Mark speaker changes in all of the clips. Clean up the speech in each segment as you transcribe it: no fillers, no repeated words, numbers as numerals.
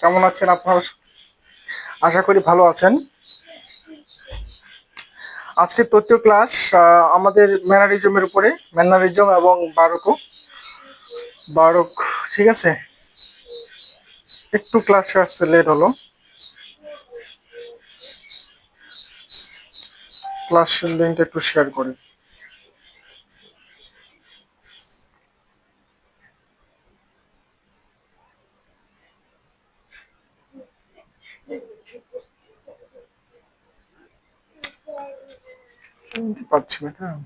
Speaker 1: কেমন আছেন আপনারা? আশা করি ভালো আছেন। আজকের তৃতীয় ক্লাস আমাদের ম্যানারিজমের উপরে, ম্যানারিজম এবং বারক। ঠিক আছে, একটু ক্লাসে আসতে লেট হলো। ক্লাস লিঙ্কটা একটু শেয়ার করি। পাচ্ছি না, হ্যাঁ।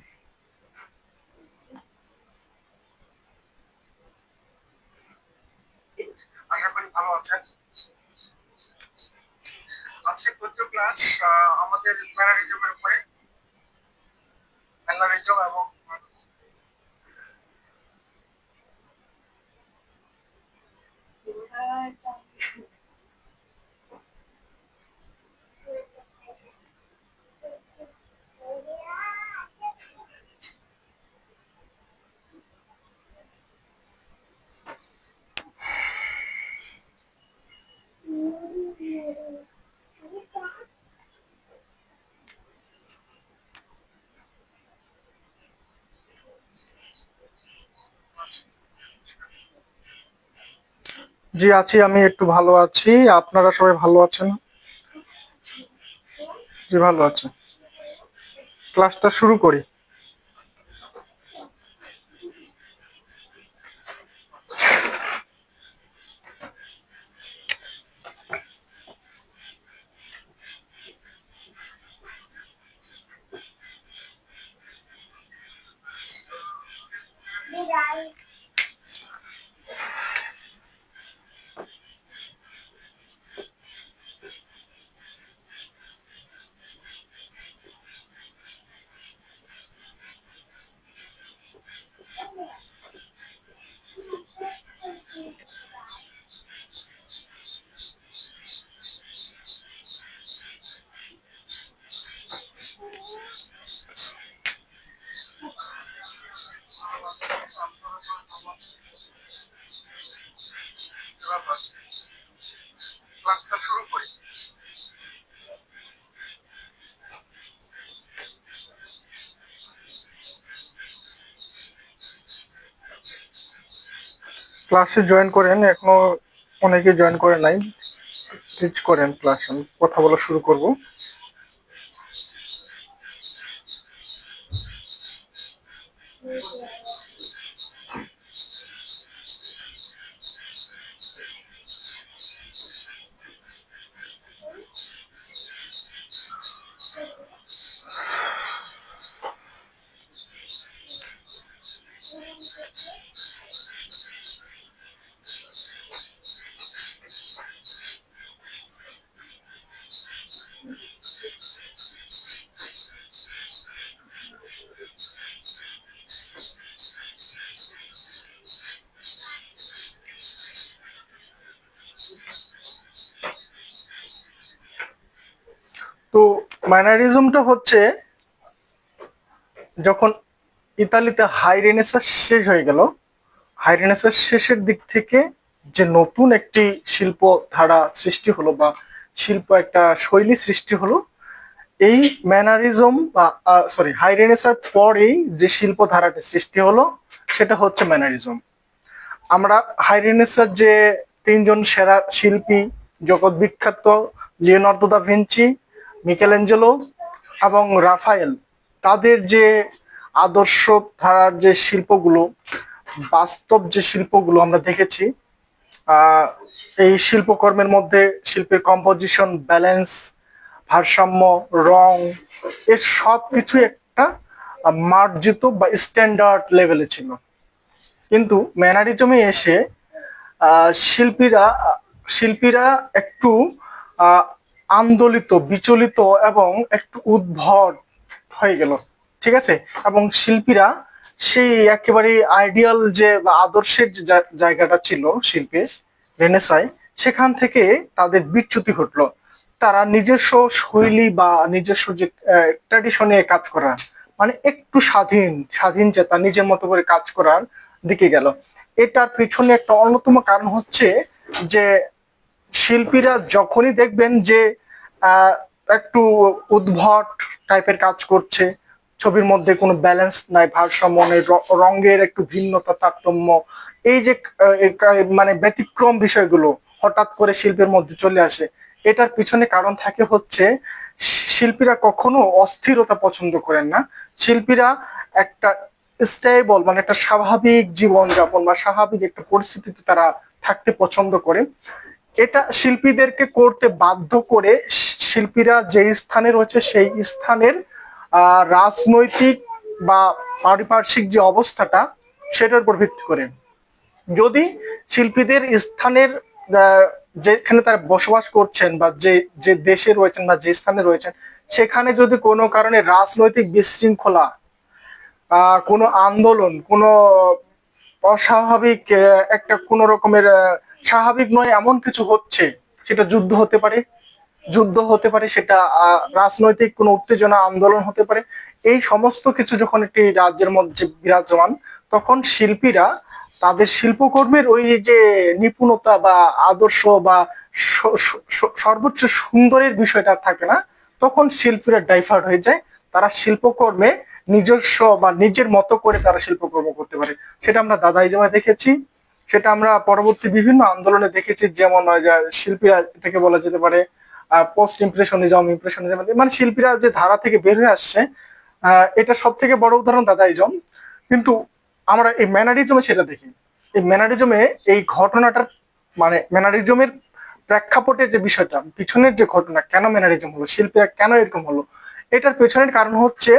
Speaker 1: আশা করি ভালো আছেন। আজকের তৃতীয় ক্লাস আমাদের ম্যানারিজমের উপরে, ম্যানারিজম এবং জি আছি, আমি একটু ভালো আছি। আপনারা সবাই ভালো আছেন? জি ভালো আছে। ক্লাসটা শুরু করি। ক্লাসে জয়েন করেন, এখনো অনেকে জয়েন করে নাই। টিচ করেন ক্লাস, আমি কথা বলা শুরু করব। তো ম্যানারিজমটা হচ্ছে যখন ইতালিতে হাই রেনেসাঁ শেষ হয়ে গেল, হাই রেনেসাঁ শেষের দিক থেকে যে নতুন একটি শিল্প ধারা সৃষ্টি হলো বা শিল্প একটা শৈলী সৃষ্টি হলো, এই ম্যানারিজম বা হাই রেনেসাঁর পরেই যে শিল্প ধারাটি সৃষ্টি হলো সেটা হচ্ছে ম্যানারিজম। আমরা হাই রেনেসাঁর যে তিনজন সেরা শিল্পী, জগৎ বিখ্যাত লিওনার্দো দা ভিঞ্চি, মিকেলেঞ্জেলো এবং রাফায়েল, তাদের যে আদর্শ ধারার যে শিল্পগুলো, বাস্তব যে শিল্পগুলো আমরা দেখেছি, এই শিল্পকর্মের মধ্যে শিল্পের কম্পোজিশন, ব্যালেন্স, ভারসাম্য, রং, এর সব কিছু একটা মার্জিত বা স্ট্যান্ডার্ড লেভেলে ছিল। কিন্তু ম্যানারিজমে এসে শিল্পীরা শিল্পীরা একটু আন্দোলিত, বিচলিত এবং একটু উদ্ভট হয়ে গেল। ঠিক আছে, এবং শিল্পীরা সেই একেবারে আইডিয়াল যে বা আদর্শের যে জায়গাটা ছিল শিল্পের রেনেসায়, সেখান থেকে তাদের বিচ্যুতি ঘটলো। তারা নিজস্ব শৈলী বা নিজস্ব যে ট্র্যাডিশনে কাজ করা, মানে একটু স্বাধীন চেতা, নিজের মতো করে কাজ করার দিকে গেল। এটার পিছনে একটা অন্যতম কারণ হচ্ছে যে শিল্পীরা যখনই দেখবেন যে আহ, একটু উদ্ভট টাইপের কাজ করছে, ছবির মধ্যে কোনো ব্যালেন্স নাই, ভারসাম্য নেই, রঙের একটু ভিন্নতা, তারতম্য, এই যে মানে ব্যতিক্রম বিষয়গুলো হঠাৎ করে শিল্পের মধ্যে চলে আসে, এটার পিছনে কারণ থাকে হচ্ছে শিল্পীরা কখনো অস্থিরতা পছন্দ করেন না। শিল্পীরা একটা স্টেবল মানে একটা স্বাভাবিক জীবনযাপন বা স্বাভাবিক একটা পরিস্থিতিতে তারা থাকতে পছন্দ করে। এটা শিল্পীদেরকে করতে বাধ্য করে শিল্পীরা যে স্থানে রয়েছে সেই স্থানের রাজনৈতিক বা পারিপার্শ্বিক যে অবস্থাটা সেটার উপর ভিত্তি করে। যদি শিল্পীদের স্থানের যেখানে তারা বসবাস করছেন বা যে যে দেশে রয়েছেন বা যে স্থানে রয়েছেন সেখানে যদি কোনো কারণে রাজনৈতিক বিশৃঙ্খলা, কোনো আন্দোলন, কোনো অস্বাভাবিক একটা কোন রকমের স্বাভাবিক নয় এমন কিছু হচ্ছে, সেটা যুদ্ধ হতে পারে, সেটা রাজনৈতিক কোনো উত্তেজনা আন্দোলন হতে পারে, এই সমস্ত কিছু যখন একটি রাজ্যের মধ্যে বিরাজমান, তখন শিল্পীরা তাদের শিল্পকর্মের ওই যে নিপুণতা বা আদর্শ বা সর্বোচ্চ সুন্দরের বিষয়টা থাকে না, তখন শিল্পীরা ডাইভার্ট হয়ে যায়। তারা শিল্পকর্মে নিজস্ব বা নিজের মতো করে তারা শিল্পকর্ম করতে পারে। সেটা আমরা দাদাই জামায় দেখেছি, সেটা আমরা পরবর্তী বিভিন্ন আন্দোলনে দেখেছি। যেমন শিল্পীরা, এটাকে বলা যেতে পারে পোস্ট ইমপ্রেশনিজম, মানে শিল্পীরা যে ধারা থেকে বের হয়ে আসছে, এটা সব থেকে বড় উদাহরণ দাদাইজম। কিন্তু আমরা এই ম্যানারিজমে সেটা দেখি। এই ম্যানারিজমে এই ঘটনাটার মানে ম্যানারিজমের প্রেক্ষাপটে যে বিষয়টা, পিছনের যে ঘটনা, কেন ম্যানারিজম হলো, শিল্পীরা কেন এরকম হলো, এটার পেছনের কারণ হচ্ছে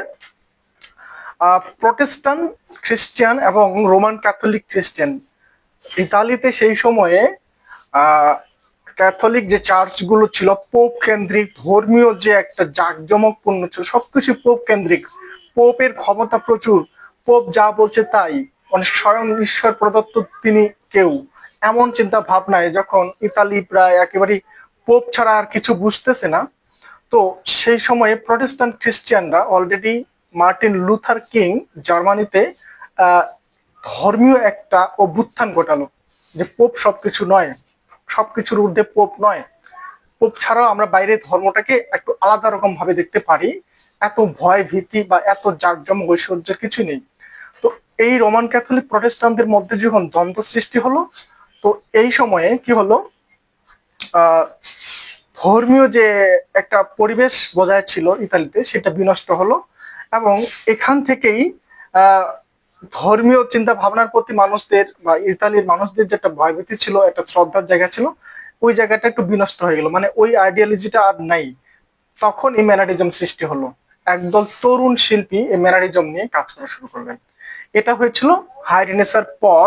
Speaker 1: প্রটেস্টান্ট খ্রিস্টান এবং রোমান ক্যাথলিক খ্রিস্টান। ইতালিতে সেই সময়ে ক্যাথলিক যে চার্চগুলো ছিল পোপ কেন্দ্রিক, ধর্মীয় যে একটা জাঁকজমকপূর্ণ ছিল, সবকিছু পোপ কেন্দ্রিক, পোপের ক্ষমতা প্রচুর, পোপ যা বলছে তাই, মানে স্বয়ং ঈশ্বর প্রদত্ত তিনি কেউ, এমন চিন্তা ভাবনায় যখন ইতালি প্রায় একেবারে পোপ ছাড়া আর কিছু বুঝতেছে না, তো সেই সময়ে প্রটেস্ট্যান্ট খ্রিস্টিয়ানরা অলরেডি মার্টিন লুথার কিং জার্মানিতে আহ ধর্মীয় একটা অভ্যুত্থান ঘটালো, যে পোপ সবকিছু নয়, সবকিছুর ঊর্ধ্বে পোপ নয়, পোপ ছাড়াও আমরা বাইরে ধর্মটাকে একটু আলাদা রকম ভাবে দেখতে পারি, এত ভয় ভীতি বা এত জাঁকজমক ঐশ্বর্যের কিছু নেই। তো এই রোমান ক্যাথলিক প্রটেস্টান্টদের মধ্যে যখন দ্বন্দ্ব সৃষ্টি হলো, তো এই সময়ে কি হলো, আহ ধর্মীয় যে একটা পরিবেশ বজায় ছিল ইতালিতে সেটা বিনষ্ট হলো, এবং এখান থেকেই আহ ধর্মীয় চিন্তা ভাবনার প্রতি মানুষদের বা ইতালির মানুষদের যে একটা ভয়ভীতি ছিল, একটা শ্রদ্ধার জায়গা ছিল, ওই জায়গাটা একটু বিনষ্ট হয়ে গেল, মানে ওই আইডিয়ালজিটা আর নাই। তখন এই ম্যানারিজম সৃষ্টি হলো, একদল তরুণ শিল্পী এই ম্যানারিজম নিয়ে কাজ করা শুরু করলেন। এটা হয়েছিল হাই রেনেসার পর।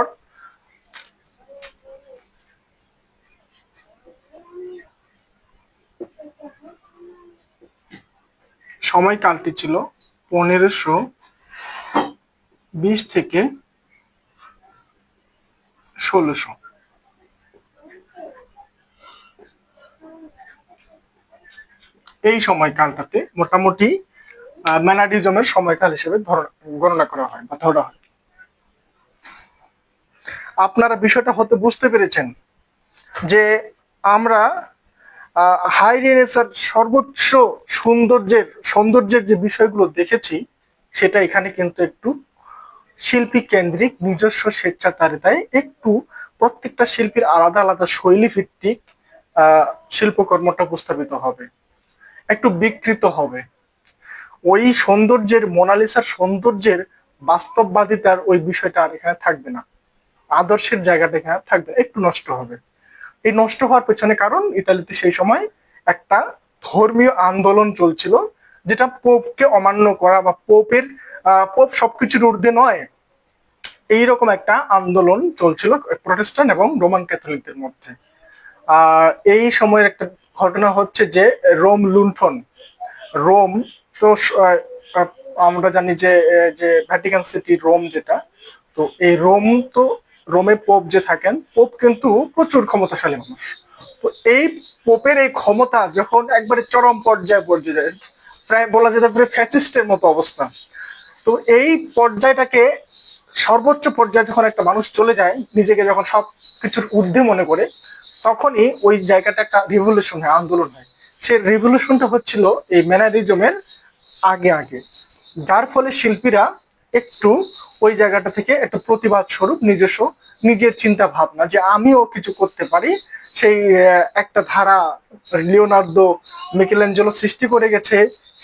Speaker 1: সময়কালটি ছিল 1520 থেকে 1600। এই সময়কালটাতে মোটামুটি ম্যানারিজমের সময়কাল হিসেবে গণনা করা হয় বা ধরা হয়। আপনারা বিষয়টা হতে বুঝতে পেরেছেন যে আমরা হাই রেনেসার সর্বোচ্চ সৌন্দর্যের যে বিষয়গুলো দেখেছি, সেটা এখানে কিন্তু একটু শিল্পী কেন্দ্রিক, নিজস্ব স্বেচ্ছাচারিতায় একটু প্রত্যেকটা শিল্পীর আলাদা আলাদা শৈলী ভিত্তিক শিল্পকর্মটা উপস্থাপিত হবে, একটু বিকৃত হবে। ওই সৌন্দর্যের, মোনালিসার সৌন্দর্যের বাস্তববাদিতার ওই বিষয়টা আর এখানে থাকবে না, আদর্শের জায়গাটা এখানে থাকবে, একটু নষ্ট হবে। এই নষ্ট হওয়ার পেছনে কারণ, ইতালিতে সেই সময় একটা ধর্মীয় আন্দোলন চলছিল, যেটা পোপকে অমান্য করা বা পোপ সবকিছুর ঊর্ধ্বে নয়, এইরকম একটা আন্দোলন চলছিল প্রটেস্ট্যান্ট এবং রোমান ক্যাথলিকদের মধ্যে। আর এই সময়ের একটা ঘটনা হচ্ছে যে রোম লুণ্ঠন। রোম তো আহ, আমরা জানি যে যে ভ্যাটিকান সিটি রোম যেটা, তো এই রোম, তো রোমে পোপ যে থাকেন, পোপ কিন্তু প্রচুর ক্ষমতাশালী মানুষ। তো এই পোপের এই ক্ষমতা যখন একবারে চরম পর্যায়ে যায়, প্রায় বলা যেতে পারে ফ্যাসিস্টের মতো অবস্থা। তো এই পর্যায়টাকে, সর্বোচ্চ পর্যায়ে যখন একটা মানুষ চলে যায়, নিজেকে যখন সব কিছুর ঊর্ধ্বে মনে করে, তখনই ওই জায়গাটা একটা রিভলিউশন হয়, আন্দোলন হয়। সেই রিভলিউশনটা হচ্ছিল এই ম্যানারিজমের আগে আগে, যার ফলে শিল্পীরা একটু ওই জায়গাটা থেকে একটা প্রতিবাদ স্বরূপ নিজস্ব নিজের চিন্তা ভাবনা যে আমিও কিছু করতে পারি, সেই একটা ধারা লিওনার্দো মিকেলেঞ্জেলো সৃষ্টি করে গেছে,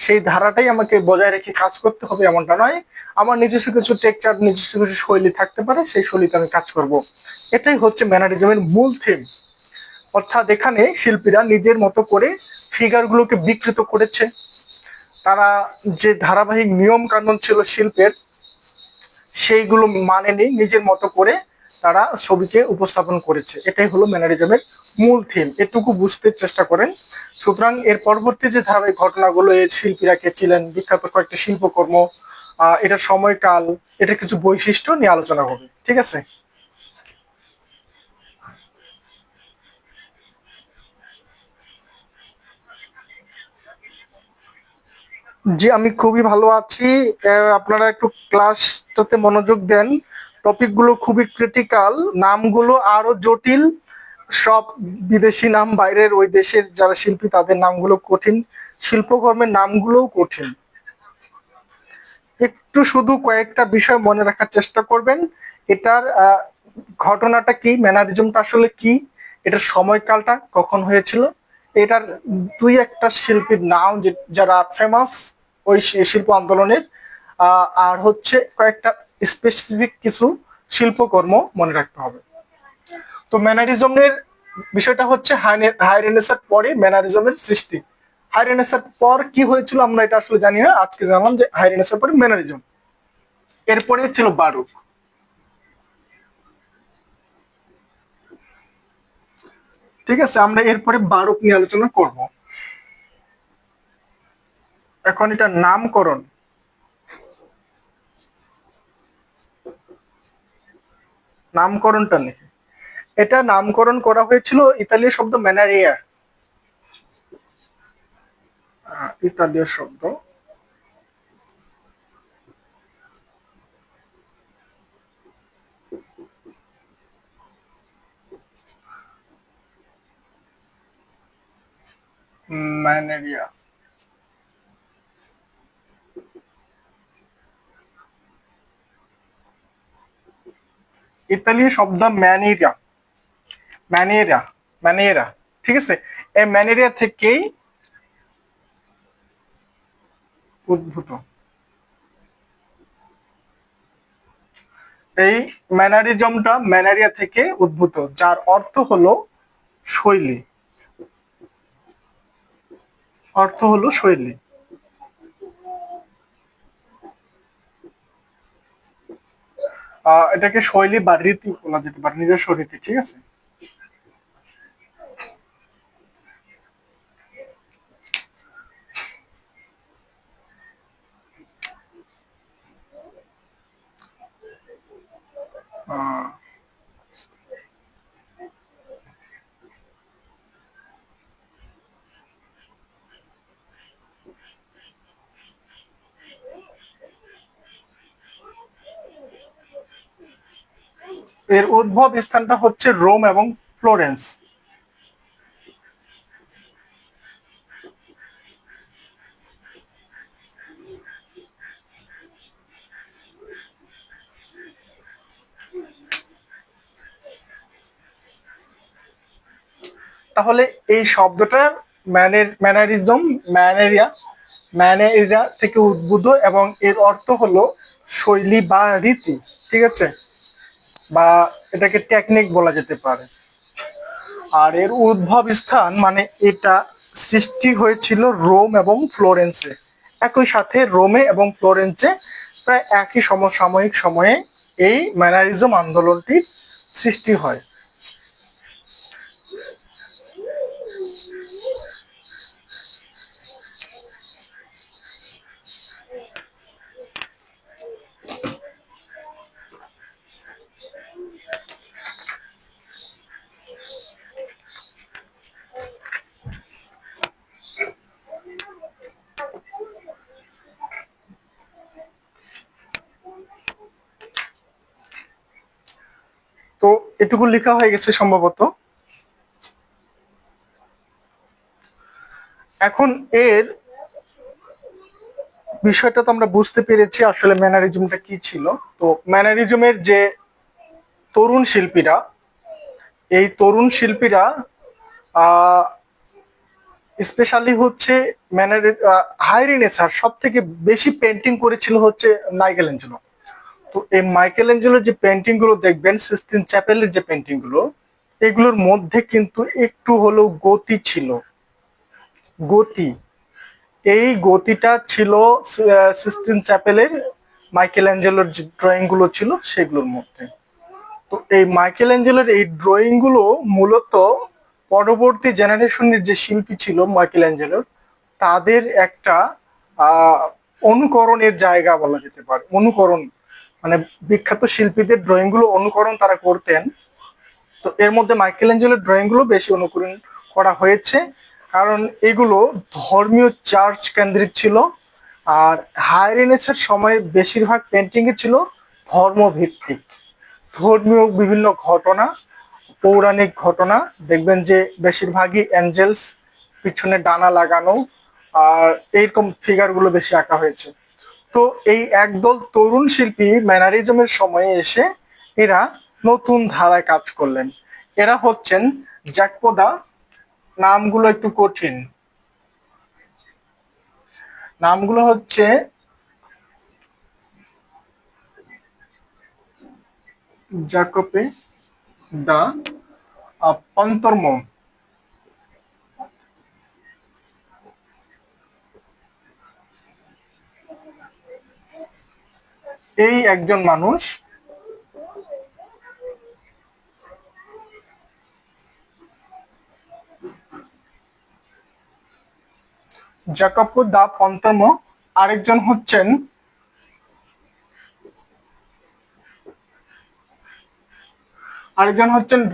Speaker 1: সেই ধারাটাই আমাকে বজায় রেখে কাজ করতে হবে এমনটা নয়, আমার নিজস্ব কিছু টেকচার নিজস্ব কিছু শৈলী থাকতে পারে, সেই শৈলীতে আমি কাজ করব। এটাই হচ্ছে ম্যানারিজমের মূল থিম। অর্থাৎ এখানে শিল্পীরা নিজের মতো করে ফিগারগুলোকে বিকৃত করেছে, তারা যে ধারাবাহিক নিয়ম কানুন ছিল শিল্পের সেইগুলো মানেনি, নিজের মতো করে তারা ছবিকে উপস্থাপন করেছে। এটাই হলো ম্যানারিজমের মূল থিম, এটুকু বুঝতে চেষ্টা করেন। সুতরাং এর পরবর্তী যে ধারাবাহিক ঘটনাগুলো এই শিল্পীরা কে ছিলেন, বিখ্যাত কয়েকটা শিল্পকর্ম, এটার সময়কাল, এটার কিছু বৈশিষ্ট্য নিয়ে আলোচনা হবে, ঠিক আছে? জি, আমি খুবই ভালো আছি। আপনারা একটু ক্লাসটাতে মনোযোগ দেন, টপিকগুলো খুবই ক্রিটিক্যাল, নামগুলো আরো জটিল, সব বিদেশি নাম, বাইরের ওই দেশের যারা শিল্পী তাদের নামগুলো কঠিন, শিল্পকর্মের নামগুলোও কঠিন। একটু শুধু কয়েকটা বিষয় মনে রাখার চেষ্টা করবেন। এটার ঘটনাটা কি, ম্যানারিজমটা আসলে কি, এটার সময়কালটা কখন হয়েছিল, এটার দুই একটা শিল্পীর নাম যারা ফেমাস ওই শিল্প আন্দোলনের, আর হচ্ছে কয়েকটা স্পেসিফিক কিছু শিল্পকর্ম মনে রাখতে হবে। তো ম্যানারিজমের বিষয়টা হচ্ছে হাই রেনেসার পরে ম্যানারিজমের সৃষ্টি। হাই রেনেসার পর কি হয়েছিল আমরা এটা আসলে জানি না, আজকে জানলাম যে হাই রেনেসার পরে ম্যানারিজম, এরপরে ছিল বারুক। ঠিক আছে, আমরা এরপরে বারুক নিয়ে আলোচনা করব। এখন এটা নামকরণ, নামকরণটা নেই, এটা নামকরণ করা হয়েছিল ইতালীয় শব্দ ম্যানারিয়া, ইতালীয় শব্দ ম্যানেরিয়া। ইতালীয় শব্দ ম্যানেরিয়া, ম্যানেরা, ম্যানেরা, ঠিক আছে? এই ম্যানেরিয়া থেকেই উদ্ভূত। এই ম্যানারিজমটা ম্যানারিয়া থেকে উদ্ভূত, যার অর্থ হলো শৈলী, অর্থ হলো শৈলী। এটাকে শৈলী বা রীতি বলা যেতে পারে, নিজস্ব রীতি, ঠিক আছে? আহ, এর উদ্ভব স্থানটা হচ্ছে রোম এবং ফ্লোরেন্স। তাহলে এই শব্দটার ম্যানারিজম, ম্যানেরিয়া, ম্যানেরিয়া থেকে উদ্ভূত এবং এর অর্থ হলো শৈলী বা রীতি, ঠিক আছে? বা এটাকে টেকনিক বলা যেতে পারে। আর এর উদ্ভব স্থান মানে এটা সৃষ্টি হয়েছিল রোম এবং ফ্লোরেন্সে, একই সাথে রোমে এবং ফ্লোরেন্সে প্রায় একই সমসাময়িক সময়ে এই ম্যানারিজম আন্দোলনটির সৃষ্টি হয়। তো এটুকু লেখা হয়ে গেছে সম্ভবত। এখন এর বিষয়টা তো আমরা বুঝতে পেরেছি আসলে ম্যানারিজমটা কি ছিল। তো ম্যানারিজমের যে তরুণ শিল্পীরা, এই তরুণ শিল্পীরা স্পেশালি হচ্ছে হাই রেনেসার সব থেকে বেশি পেন্টিং করেছিল হচ্ছে মাইকেল অ্যাঞ্জেলো। তো এই মাইকেল অ্যাঞ্জেলোর যে পেন্টিং গুলো দেখবেন, সিস্টিন চ্যাপেলের যে পেন্টিং গুলো, এগুলোর মধ্যে কিন্তু একটু হলেও গতি ছিল। গতি, এই গতিটা ছিল সিস্টিন চ্যাপেলের মাইকেল অ্যাঞ্জেলোর যে ড্রয়িং গুলো ছিল সেগুলোর মধ্যে। তো এই মাইকেল অ্যাঞ্জেলোর এই ড্রয়িং গুলো মূলত পরবর্তী জেনারেশনের যে শিল্পী ছিল মাইকেল অ্যাঞ্জেলোর, তাদের একটা আহ অনুকরণের জায়গা বলা যেতে পারে। অনুকরণ মানে বিখ্যাত শিল্পীদের ড্রয়িং গুলো অনুকরণ তারা করতেন। তো এর মধ্যে মাইকেল অ্যাঞ্জেলোর ড্রয়িং গুলো বেশি অনুকরণ করা হয়েছে, কারণ এগুলো ধর্মীয় চার্চ কেন্দ্রিক ছিল। আর হাই রেনেসার সময় বেশিরভাগ পেন্টিং এ ছিল ধর্মভিত্তিক, ধর্মীয় বিভিন্ন ঘটনা, পৌরাণিক ঘটনা। দেখবেন যে বেশিরভাগই অ্যাঞ্জেলস, পিছনে ডানা লাগানো, আর এইরকম ফিগার গুলো বেশি আঁকা হয়েছে। তো এই একদল তরুণ শিল্পী ম্যানারিজমের সময়ে এসে এরা নতুন ধারায় কাজ করলেন। এরা হচ্ছেন জ্যাকপোদা। নামগুলো একটু কঠিন, নামগুলো হচ্ছে জ্যাকোপে দা পন্তর্ম। এই একজন মানুষ জ্যাকোপো দা পন্তর্ম। আরেকজন হচ্ছেন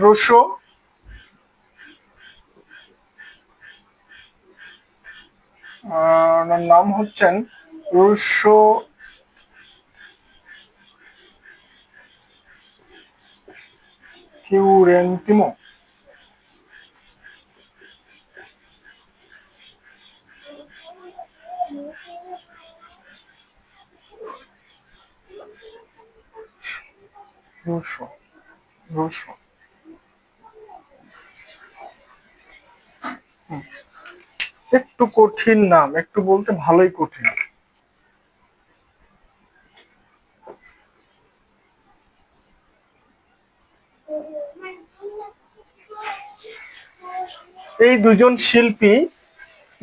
Speaker 1: রোসো। ওনার নাম হচ্ছেন রুশো ফিউরেন্তিনো। রুশো রুশো একটু কঠিন নাম, একটু বলতে ভালোই কঠিন। এই দুজন শিল্পী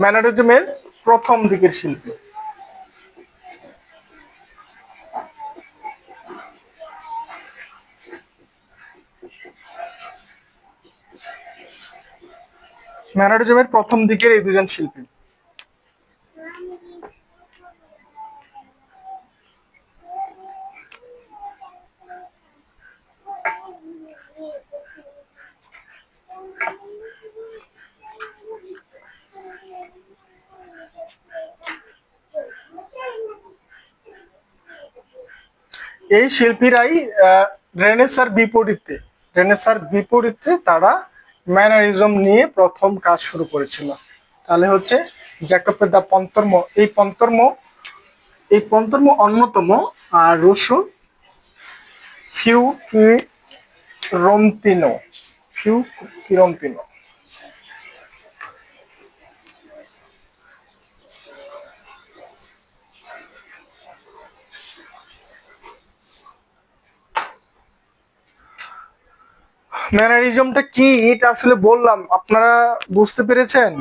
Speaker 1: ম্যানারিজমের প্রথম দিকের শিল্পী। ম্যানারিজমের প্রথম দিকের এই দুজন শিল্পী। এই শিল্পীরাই রেনেসার বিপরীতে তারা ম্যানারিজম নিয়ে প্রথম কাজ শুরু করেছিল। তাহলে হচ্ছে জ্যাকোপে দা পন্তর্ম, এই পন্তর্ম অন্যতম। আর রুশো ফিউরন্তিনো ফিউরন্তিনো ম্যানারিজমটা কি এটা আসলে বললাম, আপনারা বুঝতে পেরেছেন?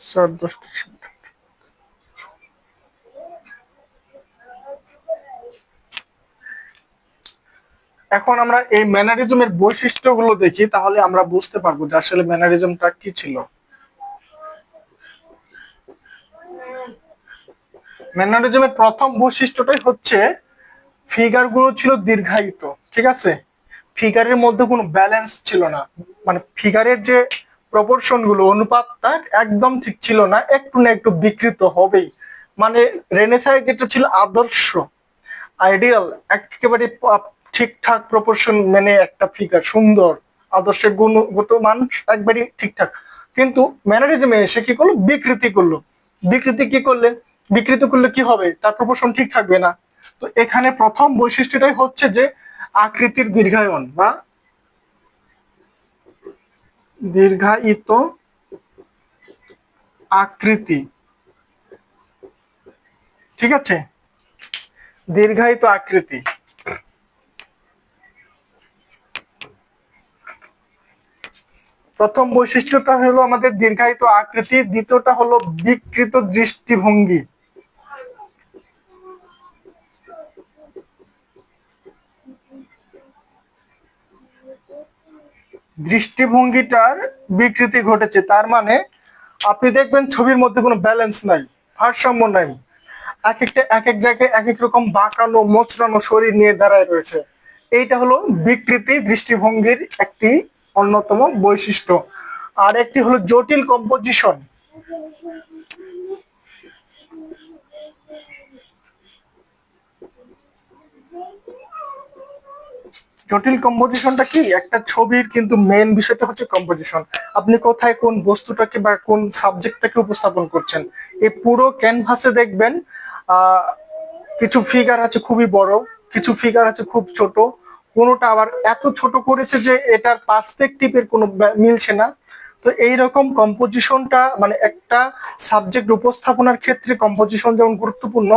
Speaker 1: স্যার 10টা। এখন আমরা এই ম্যানারিজমের বৈশিষ্ট্যগুলো দেখি, তাহলে আমরা বুঝতে পারবো যে আসলে ম্যানারিজমটা কি ছিল। ম্যানারিজমের প্রথম বৈশিষ্ট্যটাই হচ্ছে ফিগার গুলো ছিল দীর্ঘায়িত। ঠিক আছে, ফিগারের মধ্যে কোনো ব্যালেন্স ছিল না, মানে ফিগারের যে প্রপোর্শন গুলো, অনুপাতটা একদম ঠিক ছিল না, একটু না একটু বিকৃত হবেই। মানে রেনেসাঁয় যেটা ছিল আদর্শ, আইডিয়াল, একেবারে ঠিকঠাক প্রপোর্শন মেনে একটা ফিগার, সুন্দর, আদর্শের গুণগত মান একবারই ঠিকঠাক। কিন্তু ম্যানারিজমে এসে কি করলো, বিকৃতি করলো। বিকৃতি কি করলে, বিকৃতি করলে কি হবে, তার প্রপোর্শন ঠিক থাকবে না। তো এখানে প্রথম বৈশিষ্ট্যটাই হচ্ছে যে আকৃতির দীর্ঘায়ন বা দীর্ঘায়িত আকৃতি। ঠিক আছে, দীর্ঘায়িত আকৃতি। প্রথম বৈশিষ্ট্যটা হলো আমাদের দীর্ঘায়িত আকৃতি, দ্বিতীয়টা হলো বিকৃত দৃষ্টিভঙ্গি। দৃষ্টিভঙ্গিটার বিকৃতি ঘটেছে, তার মানে আপনি দেখবেন ছবির মধ্যে কোনো ব্যালেন্স নাই, ভারসাম্য নাই। এক এক জায়গায় এক এক রকম বাঁকানো মোচড়ানো শরীর নিয়ে দাঁড়ায় রয়েছে। এইটা হলো বিকৃতি দৃষ্টিভঙ্গির একটি অন্যতম বৈশিষ্ট্য। আর একটি হলো জটিল কম্পোজিশন। জটিল কম্পোজিশনটা কি, একটা ছবির কিন্তু মেন বিষয়টা হচ্ছে কম্পোজিশন। আপনি কোথায় কোন বস্তুটাকে বা কোন সাবজেক্টটাকে উপস্থাপন করছেন। এই পুরো ক্যানভাসে দেখবেন কিছু ফিগার আছে খুবই বড়, কিছু ফিগার আছে খুব ছোট, কোনোটা আবার এত ছোট করেছে যে এটার পার্সপেক্টিভের কোনো মিলছে না। তো এইরকম কম্পোজিশনটা মানে একটা সাবজেক্ট উপস্থাপনার ক্ষেত্রে কম্পোজিশন যেমন গুরুত্বপূর্ণ,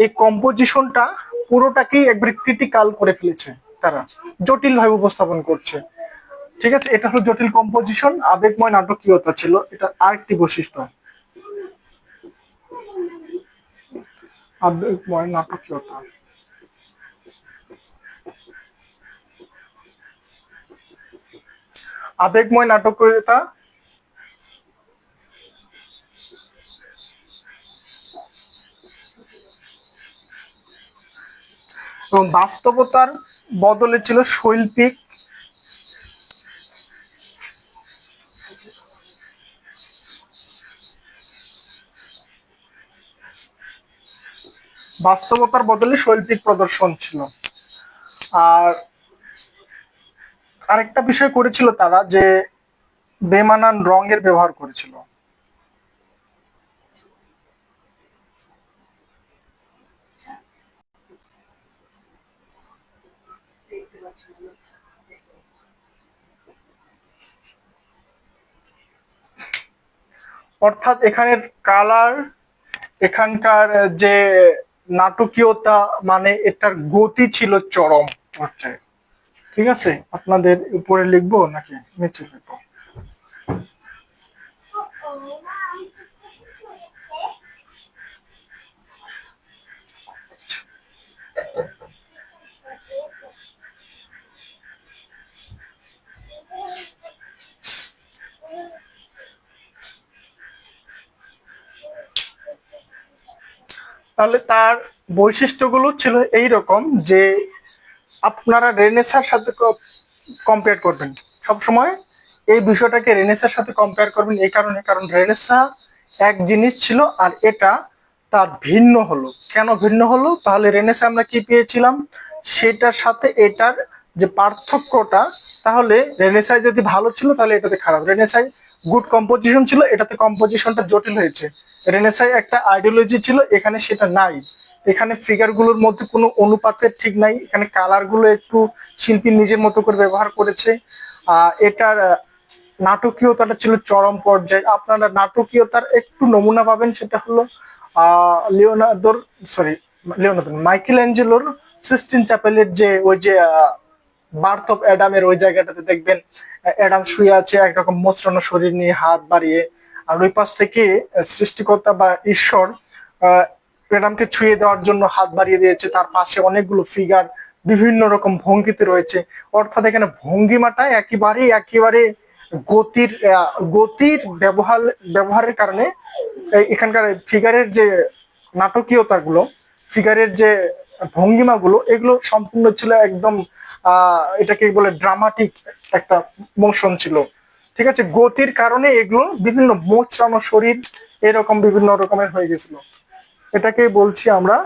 Speaker 1: এই কম্পোজিশনটা পুরোটাকেই একবার ক্রিটিক্যাল করে ফেলেছে তারা, জটিল ভাবে উপস্থাপন করছে। ঠিক আছে, এটা হলো জটিল কম্পোজিশন। আবেগময় নাটকীয়তা ছিল এটা আরেকটি বৈশিষ্ট্য, আবেগময় নাটকীয়তা। আবেগময় নাটকীয়তা এবং বাস্তবতার বদলে ছিল শৈল্পিক বাস্তবতার বদলে শৈল্পিক প্রদর্শন ছিল। আর আরেকটা বিষয় করেছিল তারা যে বেমানান রঙের ব্যবহার করেছিল। অর্থাৎ এখানের কালার, এখানকার যে নাটকীয়তা, মানে এটার গতি ছিল চরম পর্যায়ে। ঠিক আছে, আপনাদের উপরে লিখবো নাকি নিচে লিখবো? তাহলে তার বৈশিষ্ট্যগুলো ছিল এই রকম যে আপনারা রেনেসার সাথে কম্পেয়ার করবেন সবসময়। এই বিষয়টাকে রেনেসার সাথে কম্পেয়ার করবেন এই কারণে, কারণ রেনেসা এক জিনিস ছিল আর এটা তার ভিন্ন হলো। কেন ভিন্ন হলো, তাহলে রেনেসা আমরা কি পেয়েছিলাম, সেটার সাথে এটার যে পার্থক্যটা, তাহলে রেনেসায় যদি ভালো ছিল তাহলে এটাতে খারাপ। রেনেসায় গুড কম্পোজিশন ছিল, এটাতে কম্পোজিশনটা জটিল হয়েছে। রেনেসায় একটা আইডিওলজি ছিল, এখানে সেটা নাই। এখানে ফিগার গুলোর মধ্যে কোনো অনুপাতের ঠিক নাই, এখানে কালার গুলো একটু শিল্পী নিজের মতো করে ব্যবহার করেছে। এটার নাটকীয়তাটা ছিল চরম পর্যায়ে। আপনারা নাটকীয়তার একটু নমুনা পাবেন, সেটা হলো লিওনার্দোর, সরি লিওনার্দো, মাইকেল অ্যাঞ্জেলোর সিস্টিন চ্যাপেলের যে ওই যে বার্থ অফ অ্যাডামের ওই জায়গাটাতে দেখবেন অ্যাডাম শুয়ে আছে একরকম মোচড়ানো শরীর নিয়ে হাত বাড়িয়ে, আর ওই পাশ থেকে সৃষ্টিকর্তা বা ঈশ্বর অ্যাডামকে ছুঁয়ে দেওয়ার জন্য হাত বাড়িয়ে দিয়েছে। তার পাশে অনেকগুলো ফিগার বিভিন্ন রকম ভঙ্গিতে রয়েছে। অর্থাৎ এখানে ভঙ্গিমাটা একেবারে একেবারে গতির গতির ব্যবহারের কারণে এখানকার ফিগারের যে নাটকীয়তাগুলো, ফিগারের যে ভঙ্গিমাগুলো, এগুলো সম্পূর্ণ ছিল একদম এটাকে বলে ড্রামাটিক একটা মোশন ছিল। ঠিক আছে, গতির কারণে এগুলো বিভিন্ন মোচড়ানো শরীর এরকম বিভিন্ন রকমের হয়ে গেছিল। এটাকে বলছি আমরা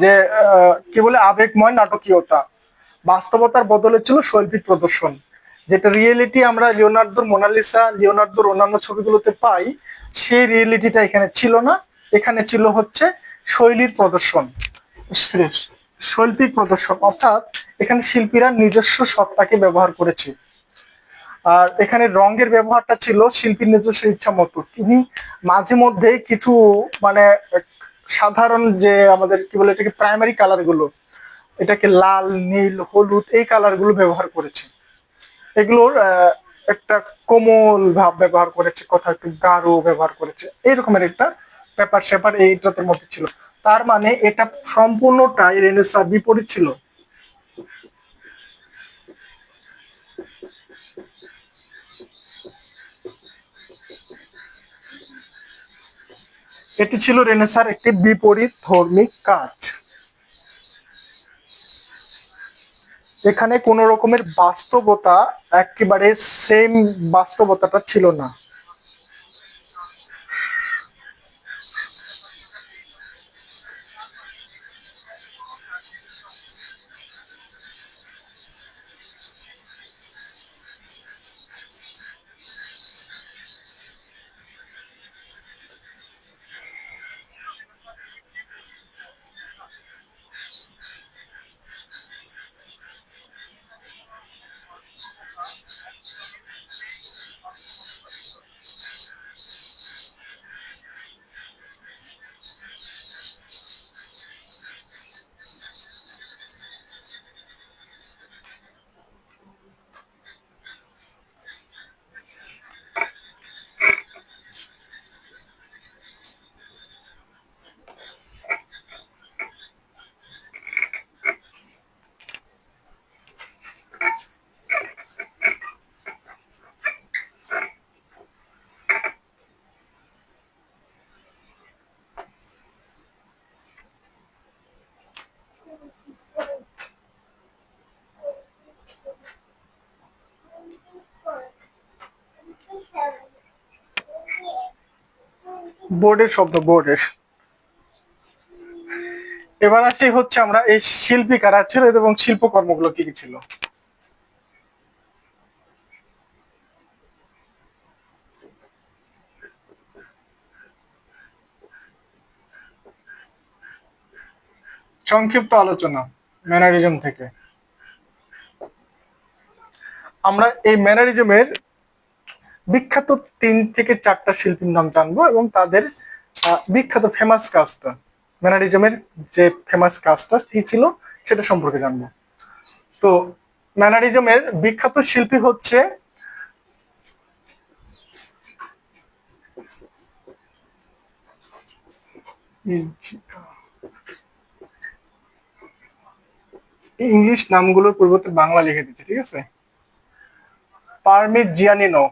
Speaker 1: যে কি বলে আবেগময় নাটকীয়তা, বাস্তবতার বদলে ছিল শৈল্পিক প্রদর্শন। যেটা রিয়েলিটি আমরা লিওনার্দোর মোনালিসা, লিওনার্দোর অন্যান্য ছবিগুলোতে পাই, সেই রিয়েলিটিটা এখানে ছিল না। এখানে ছিল হচ্ছে শৈলীর প্রদর্শন, শৈল্পিক প্রদর্শন, অর্থাৎ এখানে শিল্পীরা নিজস্ব সত্তাকে ব্যবহার করেছে। আর এখানে রঙের ব্যবহারটা ছিল শিল্পীর নিজস্ব ইচ্ছা মতো। তিনি মাঝে মধ্যে কিছু মানে সাধারণ যে আমাদের কি বলে এটাকে প্রাইমারি কালার গুলো, এটাকে লাল, নীল, হলুদ, এই কালার গুলো ব্যবহার করেছে। এগুলোর একটা কোমল ভাব ব্যবহার করেছে, কোথাও একটু গাঢ় ব্যবহার করেছে, এইরকমের একটা ব্যাপার স্যাপার এইটাতে মধ্যে ছিল। তার মানে এটা সম্পূর্ণটাই রেনেসাঁ বিপরীত ছিল। এটি ছিল রেনেসাঁর একটি বিপরীত ধর্মী কাজ। এখানে কোন রকমের বাস্তবতা, একেবারে সেম বাস্তবতাটা ছিল না। বোর্ডের শব্দ, বোর্ডের। এবার আসি হচ্ছে আমরা এই শিল্পী কারা ছিল এবং শিল্পকর্মগুলো কি কি ছিল। সংক্ষিপ্ত আলোচনা ম্যানারিজম থেকে। আমরা এই ম্যানারিজমের বিখ্যাত 3 থেকে 4টা শিল্পীর নাম জানবো এবং তাদের বিখ্যাত ফেমাস কাজটা, ম্যানারিজমের যে ফেমাস কাজটা কি ছিল সেটা সম্পর্কে জানবো। তো ম্যানারিজমের বিখ্যাত শিল্পী হচ্ছে ইংলিশ নামগুলোর পরিবর্তে বাংলা লিখে দিচ্ছি, ঠিক আছে। পারমিজিয়ানিনো,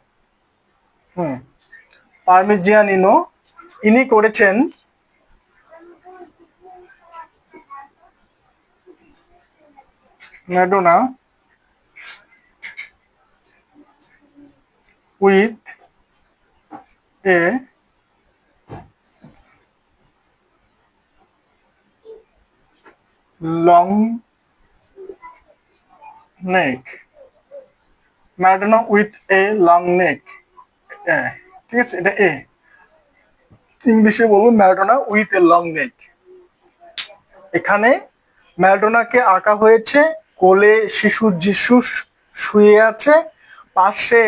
Speaker 1: হুম, পারমিজিয়ানিনো, ইনি করেছেন Madonna with a long neck, Madonna with a long neck, ঠিক আছে, এটা এ। ইংলিশে বলুন Madonna with a long neck. এখানে ম্যাডোনাকে আঁকা হয়েছে, কোলে শিশু যিশু শুয়ে আছে, পাশে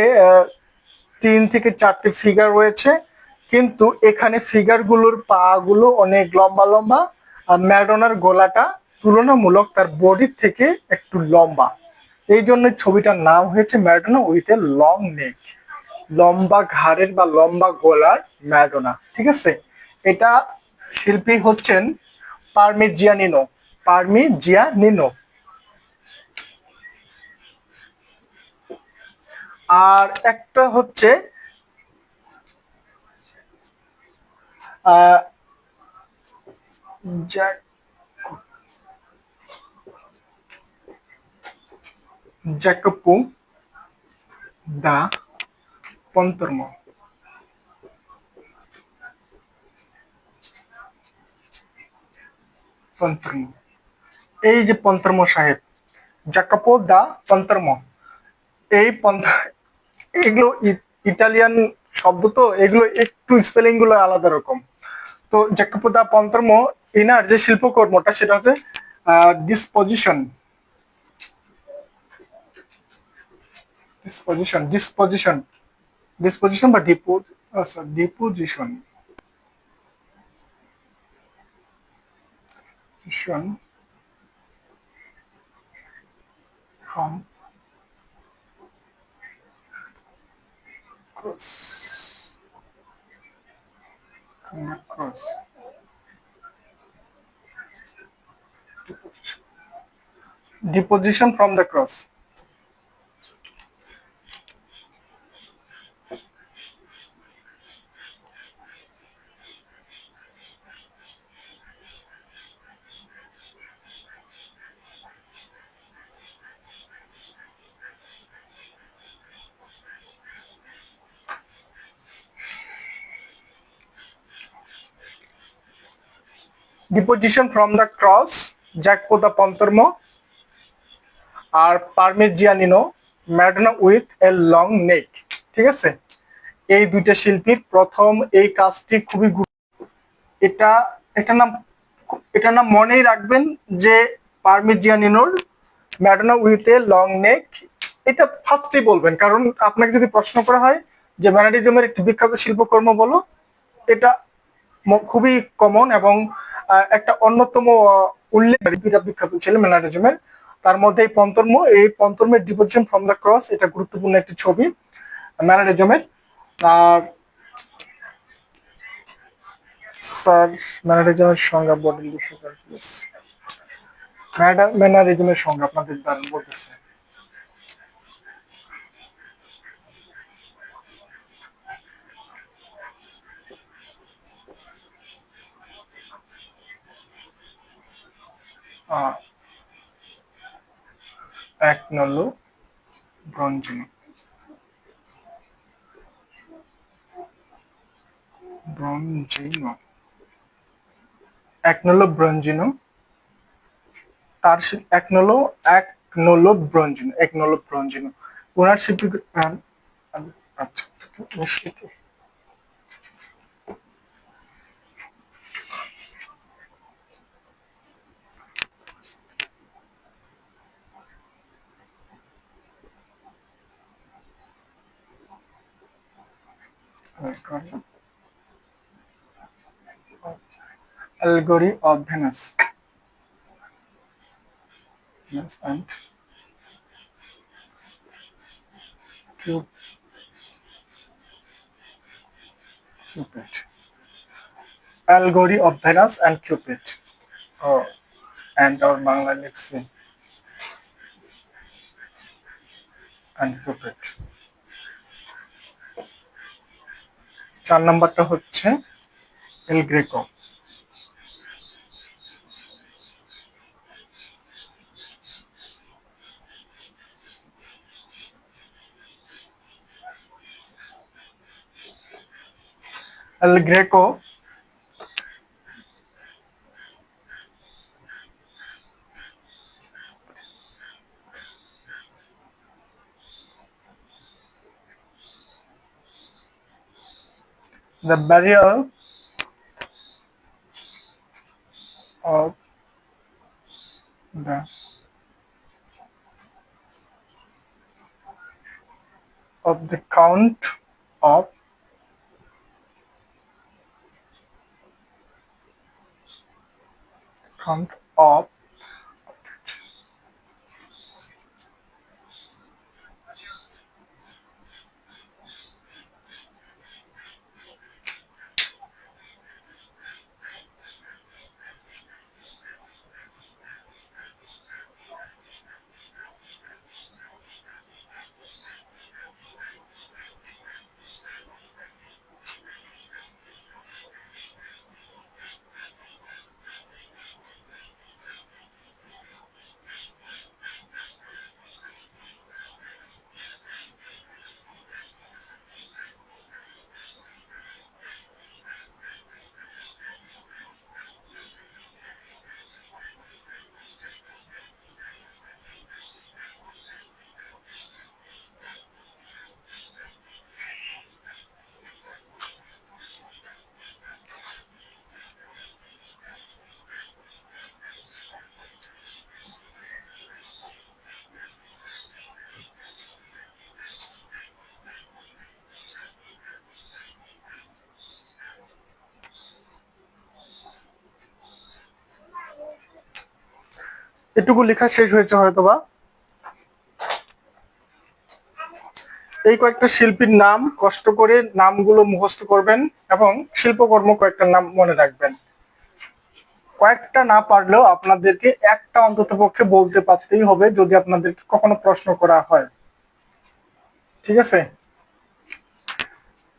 Speaker 1: 3 থেকে 4টি ফিগার রয়েছে, কিন্তু এখানে ফিগারগুলোর পা গুলো অনেক লম্বা লম্বা, আর ম্যাডোনার গলাটা তুলনামূলক তার বডির থেকে একটু লম্বা। এই জন্য ছবিটার নাম হয়েছে ম্যাডোনা উইথ এ লং নেক, লম্বা ঘাড়ের বা লম্বা গলার ম্যাডোনা, ঠিক আছে। এটা শিল্পী হচ্ছেন পারমিজিয়ানিনো, পারমিজিয়ানিনো। আর একটা হচ্ছে আহ জ্যাকোপো দা পন্তর্মো। পন্তর্ম, এই যে পন্তর্ম সাহেব, জাকাপো দা পন্তর্ম, এই এগুলো ইটালিয়ান শব্দ, তো এগুলো একটু স্পেলিং গুলো আলাদা রকম। তো জাকাপো দা পন্তর্ম, ইনার যে শিল্পকর্মটা সেটা হচ্ছে ডিসপোজিশন, ডিসপোজিশন ডিসপোজিশন ডিসপোজিশন বা deposition from cross, from the cross, deposition from the cross. Deposition from the cross, Jacopo da Pontormo, আর Parmigianino Madonna with a long neck. ঠিক আছে, এই দুইটা শিল্পীর প্রথম এই কাজটি খুবই এটা এটা নাম এটা নাম মনেই রাখবেন যে পারমিজিয়ানিনোর ম্যাডোনা উইথ এ লং নেক, এটা ফার্স্টেই বলবেন, কারণ আপনাকে যদি প্রশ্ন করা হয় যে ম্যানারিজমের একটি বিখ্যাত শিল্পকর্ম বলো, এটা খুবই কমন এবং একটা অন্যতম উল্লেখ বিখ্যাত ছিল ম্যানারিজমের। তার মধ্যে এই পন্তর্মের ডিপোজিশন ফ্রম দ্য ক্রস, এটা গুরুত্বপূর্ণ একটি ছবি ম্যানারিজমের। আর স্যার ম্যানারিজমের সংজ্ঞা বডি লিখে দেন প্লিজ। ম্যানারিজমের সংজ্ঞা আপনাদের দ্বারা বলতেছে। এক নলো ব্রঞ্জিনো, ব্রঞ্জিনো, এক নলো ব্রঞ্জিনো, তার এক নলো ব্রঞ্জিনো ওনার শিল্পী। আচ্ছা, নিশ্চিত Allegory of Venus. Venus and Cupid. Allegory of Venus and Cupid. Oh, and our Bangla Lexi and Cupid. 4 নাম্বারটা হচ্ছে এল Greco. El Greco the barrier of the count of count of এটুকু লেখা শেষ হয়েছে হয়তোবা। এই কয়েকটা শিল্পীর নাম কষ্ট করে নামগুলো মুখস্থ করবেন এবং শিল্পকর্ম কয়েকটা নাম মনে রাখবেন। কয়েকটা না পারলেও আপনাদেরকে একটা অন্তত পক্ষে বলতে পারতেই হবে যদি আপনাদেরকে কখনো প্রশ্ন করা হয়। ঠিক আছে?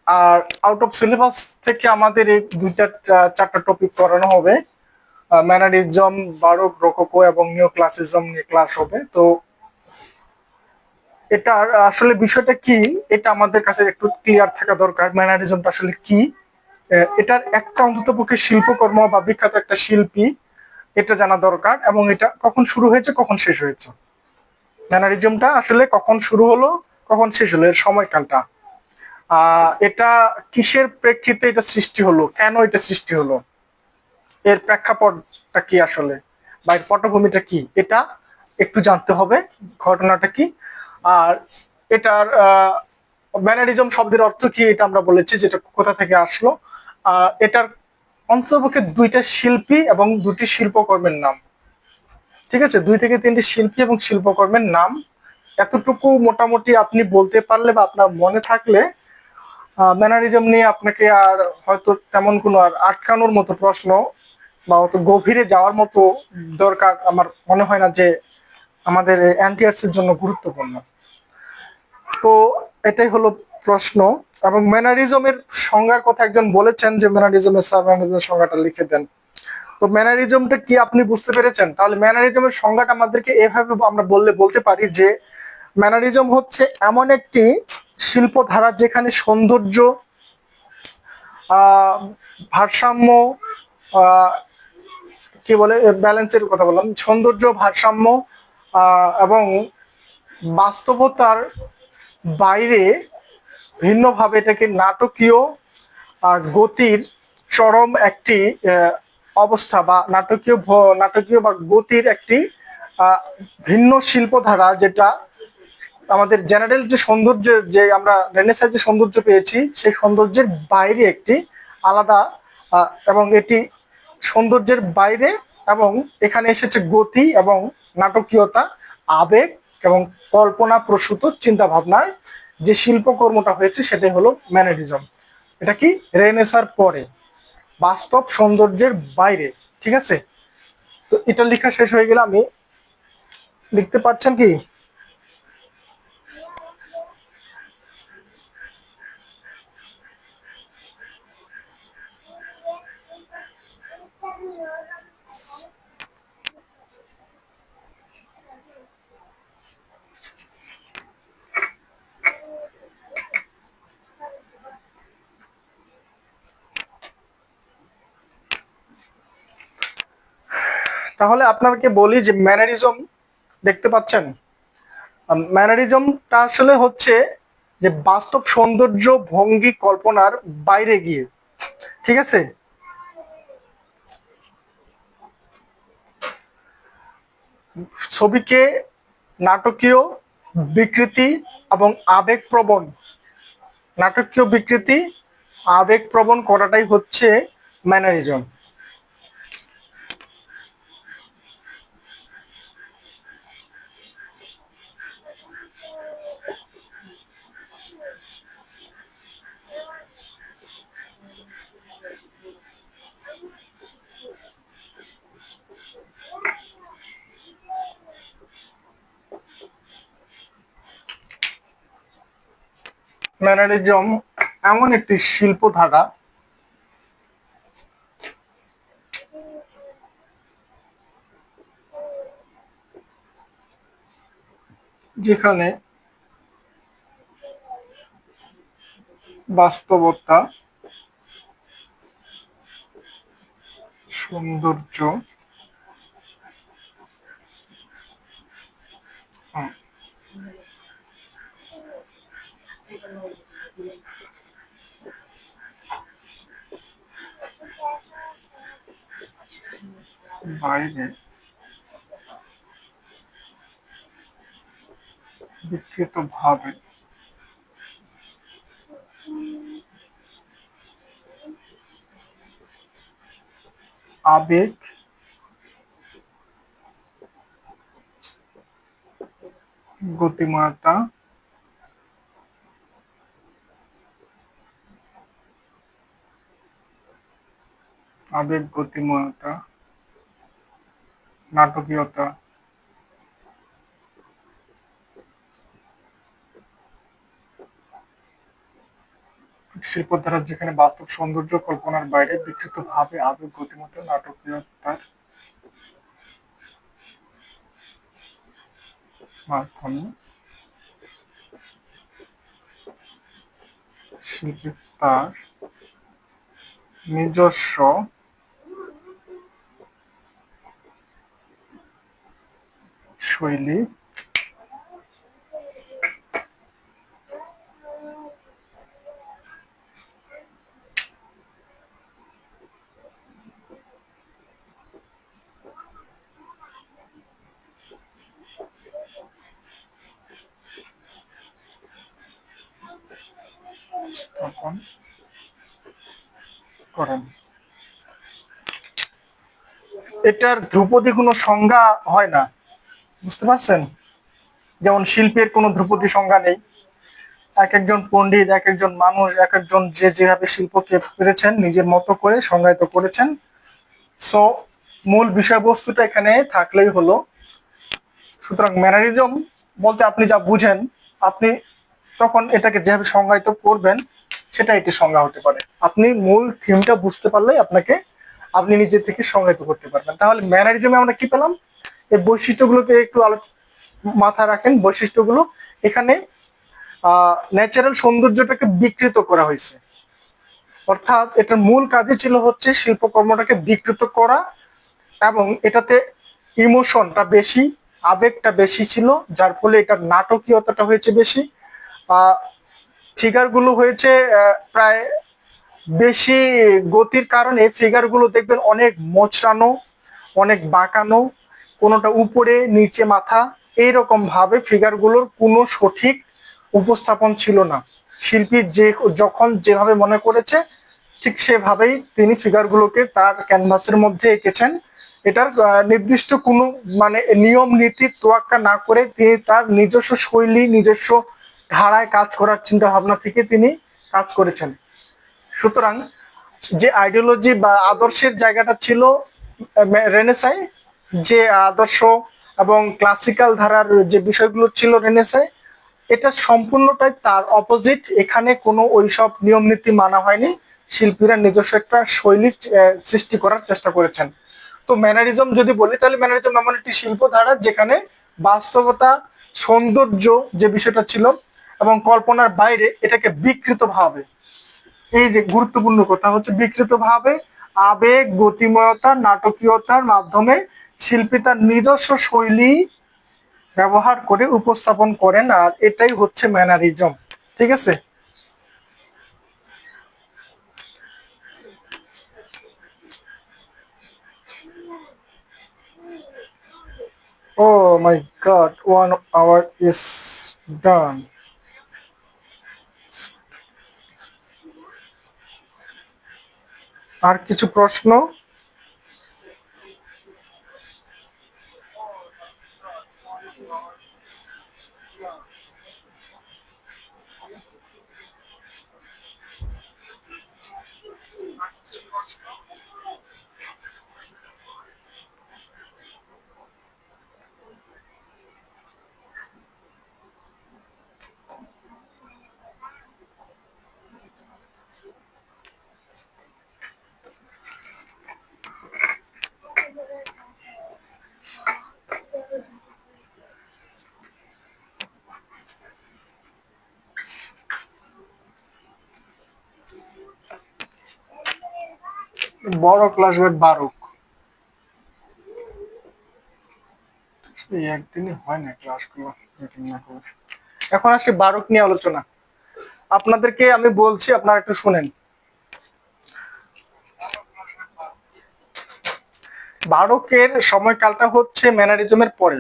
Speaker 1: আর আউট অফ সিলেবাস থেকে আমাদের এই দুইটা চারটা টপিক করানো হবে। ম্যানারিজম, বারোক, রোকোকো এবং নিও ক্লাসিজম নিয়ে ক্লাস হবে। তো এটার আসলে বিষয়টা কি, এটা আমাদের কাছে একটু ক্লিয়ার থাকা দরকার। ম্যানারিজমটা আসলে কি, এটার একটা অন্তত পক্ষে শিল্পকর্ম বা বিখ্যাত একটা শিল্পী, এটা জানা দরকার। এবং এটা কখন শুরু হয়েছে, কখন শেষ হয়েছে, ম্যানারিজমটা আসলে কখন শুরু হলো, কখন শেষ হলো, এর সময়কালটা, এটা কিসের প্রেক্ষিতে এটা সৃষ্টি হলো, কেন এটা সৃষ্টি হলো, এর প্রেক্ষাপটটা কি আসলে, বা এর পটভূমিটা কি, এটা একটু জানতে হবে, ঘটনাটা কি। আর এটার ম্যানারিজম শব্দের অর্থ কি এটা আমরা বলেছি, যেটা কোথা থেকে আসলো। এটার অন্ততপক্ষে দুইটা শিল্পী এবং দুটি শিল্পকর্মের নাম। ঠিক আছে, 2 থেকে 3টি শিল্পী এবং শিল্পকর্মের নাম, এতটুকু মোটামুটি আপনি বলতে পারলে বা আপনার মনে থাকলে ম্যানারিজম নিয়ে আপনাকে আর হয়তো তেমন কোনো আর আটকানোর মতো প্রশ্ন বা অত গভীরে যাওয়ার মতো দরকার আমার মনে হয় না যে আমাদের এনটিআরস এর জন্য গুরুত্বপূর্ণ। তো এটাই হলো প্রশ্ন। এবং ম্যানারিজমের সংজ্ঞার কথা একজন বলেছেন যে ম্যানারিজমের সংজ্ঞাটা লিখে দেন। তো ম্যানারিজমটা কি আপনি বুঝতে পেরেছেন? তাহলে ম্যানারিজমের সংজ্ঞাটা আমাদেরকে এভাবে আমরা বলতে পারি যে ম্যানারিজম হচ্ছে এমন একটি শিল্প ধারা যেখানে সৌন্দর্য, ভারসাম্য, আহ, কি বলে, ব্যালেন্সের কথা বললাম, সৌন্দর্য, ভারসাম্য এবং বাস্তবতার বাইরে ভিন্নভাবে এটাকে নাটকীয় গতির চরম একটি অবস্থা, বা নাটকীয় বা গতির একটি ভিন্ন শিল্পধারা, যেটা আমাদের জেনারেল যে সৌন্দর্যের, যে আমরা রেনেসাঁ যে সৌন্দর্য পেয়েছি সেই সৌন্দর্যের বাইরে একটি আলাদা, এবং এটি সৌন্দর্যের বাইরে, এবং এখানে এসেছে গতি এবং নাটকীয়তা, আবেগ এবং কল্পনা প্রসূত চিন্তা ভাবনার যে শিল্পকর্মটা হয়েছে সেটাই হলো ম্যানারিজম। এটা কি, রেনেসাঁর পরে, বাস্তব সৌন্দর্যের বাইরে। ঠিক আছে, তো এটা লেখা শেষ হয়ে গেলে আমি লিখতে পারছেন কি? তাহলে আপনাকে বলি যে ম্যানারিজম দেখতে পাচ্ছেন, ম্যানারিজমটা আসলে হচ্ছে যে বাস্তব সৌন্দর্য, ভঙ্গি, কল্পনার বাইরে গিয়ে। ঠিক আছে, ছবিকে নাটকীয় বিকৃতি এবং আবেগপ্রবণ, নাটকীয় বিকৃতি, আবেগপ্রবণ করাটাই হচ্ছে ম্যানারিজম। ম্যানারিজম এমন একটি শিল্প ধারা যেখানে বাস্তবতা, সৌন্দর্য, বাইরে বিকৃত ভাবে আবেগ গতিময়তা, আবেগ গতিময়তা, নাটকীয়তা, শিল্পধারা যেখানে বাস্তব সৌন্দর্য কল্পনার বাইরে বিকৃত ভাবে আবেগ গতিময়তা নাটকীয়তার মাধ্যমে শিল্পী তার নিজস্ব শৈলী স্থাপন করেন। এটার ধ্রুপদী কোনো সংজ্ঞা হয় না, বুঝতে পারছেন? যেমন শিল্পের কোনো ধ্রুপদী সংজ্ঞা নেই। এক একজন পণ্ডিত, এক একজন মানুষ, এক একজন যে যেভাবে শিল্পকে পেরেছেন নিজের মতো করে সংজ্ঞায়িত করেছেন। সো মূল বিষয়বস্তুটা এখানে থাকলেই হলো। সুতরাং ম্যানারিজম বলতে আপনি যা বুঝেন, আপনি তখন এটাকে যেভাবে সংজ্ঞায়িত করবেন সেটা এটি সংজ্ঞা হতে পারে। আপনি মূল থিমটা বুঝতে পারলেই আপনি নিজে থেকে সংজ্ঞায়িত করতে পারবেন। তাহলে ম্যানারিজমে আমরা কি পেলাম? এই বৈশিষ্ট্যগুলোকে একটু মাথায় রাখেন। বৈশিষ্ট্যগুলো এখানে ন্যাচারাল সৌন্দর্যটাকে বিকৃত করা হয়েছে, অর্থাৎ এটার মূল কাজই ছিল হচ্ছে শিল্পকর্মটাকে বিকৃত করা, এবং এটাতে ইমোশনটা বেশি, আবেগটা বেশি ছিল, যার ফলে এটার নাটকীয়তাটা হয়েছে বেশি। ফিগারগুলো হয়েছে প্রায় বেশি গতির কারণে ফিগারগুলো দেখবেন অনেক মোচড়ানো, অনেক বাঁকানো, কোনোটা উপরে নিচে মাথা, এইরকম ভাবে ফিগারগুলোর কোনো সঠিক উপস্থাপন ছিল না। শিল্পী যখন যেভাবে মনে করেছে ঠিক সেভাবেই তিনি ফিগারগুলোকে তার ক্যানভাসের মধ্যে এঁকেছেন। এটার নির্দিষ্ট কোনো মানে নিয়ম নীতি তোয়াক্কা না করে তিনি তার নিজস্ব শৈলী, নিজস্ব ধারায় কাজ করার চিন্তা ভাবনা থেকে তিনি কাজ করেছেন। সুতরাং যে আইডিওলজি বা আদর্শের জায়গাটা ছিল রেনেসায়, যে আদর্শ এবং ক্লাসিক্যাল ধারার যে বিষয়গুলো ছিল রেনেসায়, এটা সম্পূর্ণটাই তার অপোজিট। এখানে কোনো ওইসব নিয়ম নীতি মানা হয়নি। শিল্পীরা নিজস্ব একটা শৈলী সৃষ্টি করার চেষ্টা করেছেন। তো ম্যানারিজম যদি বলি, তাহলে ম্যানারিজম এমন একটি শিল্প ধারা যেখানে বাস্তবতা, সৌন্দর্য যে বিষয়টা ছিল এবং কল্পনার বাইরে এটাকে বিকৃত ভাবে, এই যে গুরুত্বপূর্ণ কথা হচ্ছে বিকৃত ভাবে আবেগ গতিময়তা নাটকীয়তার মাধ্যমে শিল্পী তার নিজস্ব শৈলী ব্যবহার করে উপস্থাপন করেন, আর এটাই হচ্ছে ম্যানারিজম। ঠিক আছে? ও মাই গড, 1 hour is done. আর কিছু প্রশ্ন? বড় ক্লাসমেট বারুক, এই একদিনই হয় না ক্লাসগুলো মিটিং না করে। এখন আসি বারুক নিয়ে আলোচনা। আপনাদেরকে আমি বলছি, আপনারা একটু শুনেন। বারোকের সময়কালটা হচ্ছে ম্যানারিজমের পরে।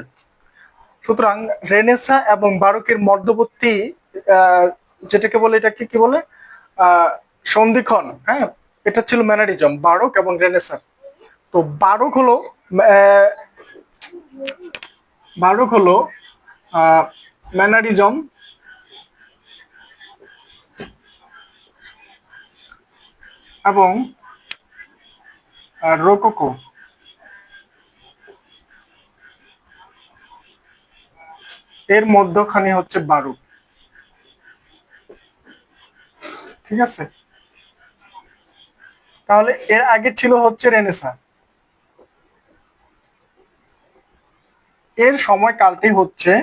Speaker 1: সুতরাং রেনেসা এবং বারোকের মধ্যবর্তী যেটাকে বলে, এটাকে কি বলে, সন্ধিক্ষণ। হ্যাঁ, এটা ছিল ম্যানারিজম, বারোক এবং রেনেসা। তো বারোক হলো ম্যানারিজম এবং রোকোকো এর মধ্যখানে হচ্ছে বারুক। ঠিক আছে, তাহলে এর আগে ছিল হচ্ছে রেনেসাঁ। এর সময়কালটি হচ্ছে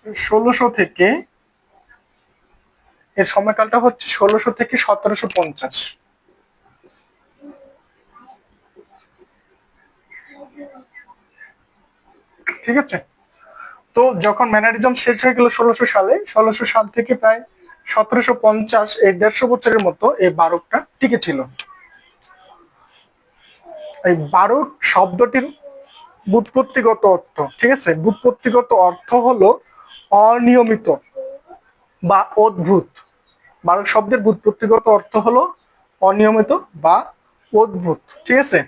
Speaker 1: 1600 থেকে, এর সময়কালটা হচ্ছে 1600 থেকে 1750। ঠিক আছে, তো যখন ম্যানারিজম শেষ হয়ে গেল 1600 সালে, 1600 সাল থেকে প্রায় 1750, এই 150 বছরের মতো এই বারুকটা টিকে ছিল। এই বারুক শব্দটির ব্যুৎপত্তিগত অর্থ, ঠিক আছে, ব্যুৎপত্তিগত অর্থ হলো অনিয়মিত বা অদ্ভুত। বারুক শব্দের ব্যুৎপত্তিগত অর্থ হলো অনিয়মিত বা অদ্ভুত। ঠিক আছে,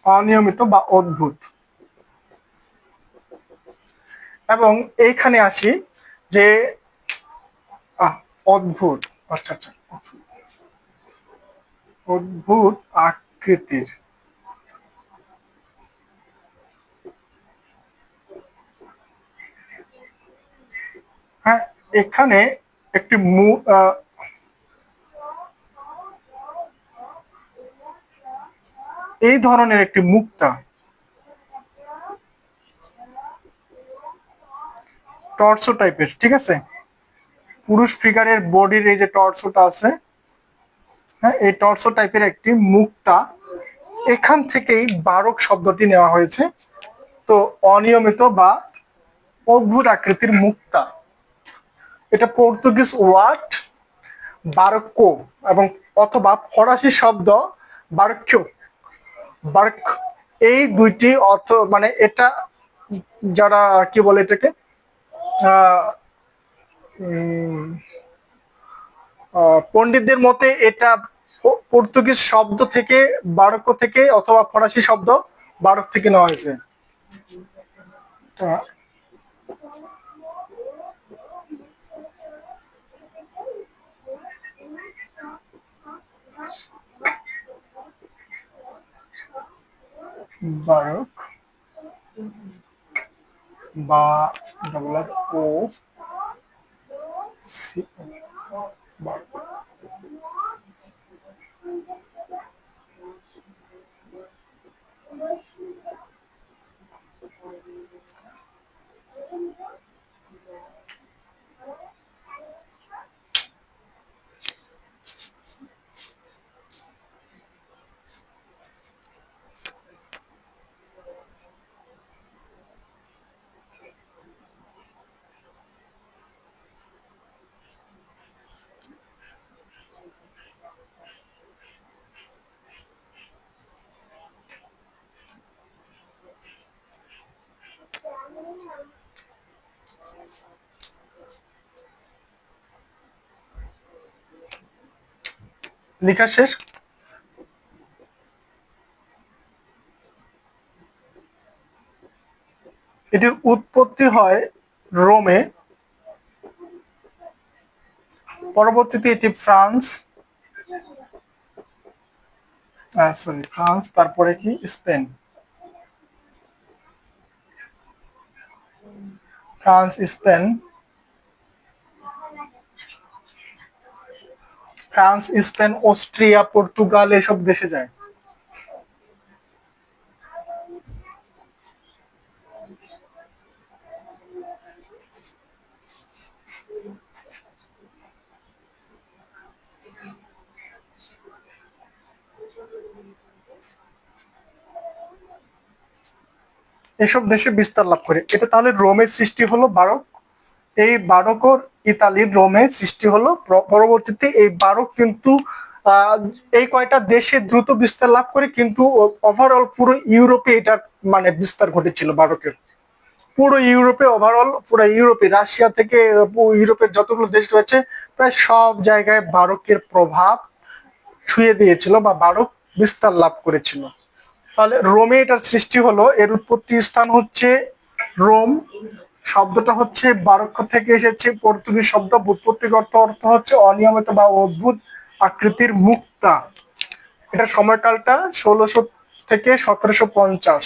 Speaker 1: অনিয়মিত বা অদ্ভুত। এবং এইখানে আসি যে অদ্ভুত, আচ্ছা আচ্ছা, অদ্ভুত আকৃতির। হ্যাঁ, এখানে একটি এই ধরনের একটি মুক্তা টর্সো টাইপের, ঠিক আছে, পুরুষ ফিগারের বডির এই যে টর্সোটা আছে, হ্যাঁ, এই টর্সো টাইপের একটি মুক্তা, এখান থেকেই বারক শব্দটি নেওয়া হয়েছে। তো অনিয়মিত বা অদ্ভুত আকৃতির মুক্তা, এটা পর্তুগিজ ওয়ার্ড বারক্কো এবং অথবা ফরাসি শব্দ বারক্যো, বার্ক, এই দুইটি অর্থ, মানে এটা যারা কি বলে এটাকে পণ্ডিতদের মতে এটা পর্তুগিজ শব্দ থেকে, বারক্কো থেকে, অথবা ফরাসি শব্দ বারক থেকে নেওয়া হয়েছে। বারক বা ডবল ও সি, বারক। লেখা শেষ। এটির উৎপত্তি হয় রোমে, পরবর্তীতে এটি ফ্রান্স, ফ্রান্স, তারপরে কি Spain, France, Spain, France, Spain, Austria, Portugal এসব দেশে যায়। এসব দেশে বিস্তার লাভ করে। এটা তাহলে রোমের সৃষ্টি হলো বারক, এই বারকর ইতালির রোমে সৃষ্টি হলো। পরবর্তীতে এই বারক কিন্তু আহ, এই কয়টা দেশে দ্রুত বিস্তার লাভ করে, কিন্তু ওভারঅল পুরো ইউরোপে এটা মানে বিস্তার ঘটেছিল বারকের। পুরো ইউরোপে, ওভারঅল পুরো ইউরোপে, রাশিয়া থেকে ইউরোপের যতগুলো দেশ রয়েছে প্রায় সব জায়গায় বারকের প্রভাব ছুঁয়ে দিয়েছিল বা বারক বিস্তার লাভ করেছিল। তাহলে রোমে এটার সৃষ্টি হলো, এর উৎপত্তি স্থান হচ্ছে রোম। শব্দটা হচ্ছে বারক্য থেকে এসেছে, পর্তুগিজ শব্দ, ব্যুৎপত্তিগত অর্থ হচ্ছে অনিয়মিত বা অদ্ভুত আকৃতির মুক্তা। এটা সময়কালটা 1600 থেকে 1750।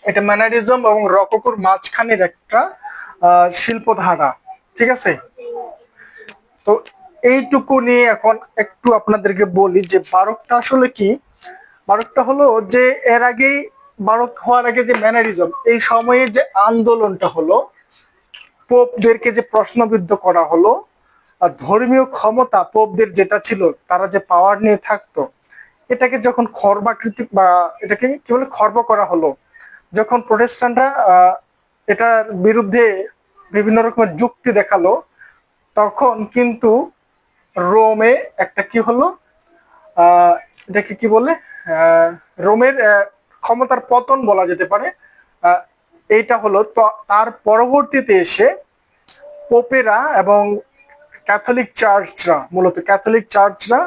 Speaker 1: এটা ম্যানারিজম এবং রকোকোর মাঝখানের একটা শিল্পধারা। ঠিক আছে, তো এইটুকু নিয়ে এখন একটু আপনাদেরকে বলি যে বারকটা আসলে কি। বারকটা হলো যে এর আগেই, বারক হওয়ার আগে যে ম্যানারিজম, এই সময়ে যে আন্দোলনটা হলো, পোপদেরকে যে প্রশ্নবিদ্ধ করা হলো, আর ধর্মীয় ক্ষমতা পোপদের যেটা ছিল, তারা যে পাওয়ার নিয়ে থাকতো, এটাকে যখন খর্বাকৃতি বা এটাকে কি বলে খর্ব করা হলো, যখন প্রোটেস্ট্যান্টরা এটার বিরুদ্ধে বিভিন্ন রকমের যুক্তি দেখালো, তখন কিন্তু রোমে একটা কি হলো, এটাকে কি বলে, রোমের ক্ষমতার পতন বলা যেতে পারে। আহ, এইটা হলো তো, তার পরবর্তীতে এসে পোপেরা এবং ক্যাথলিক চার্চরা, মূলত ক্যাথলিক চার্চরা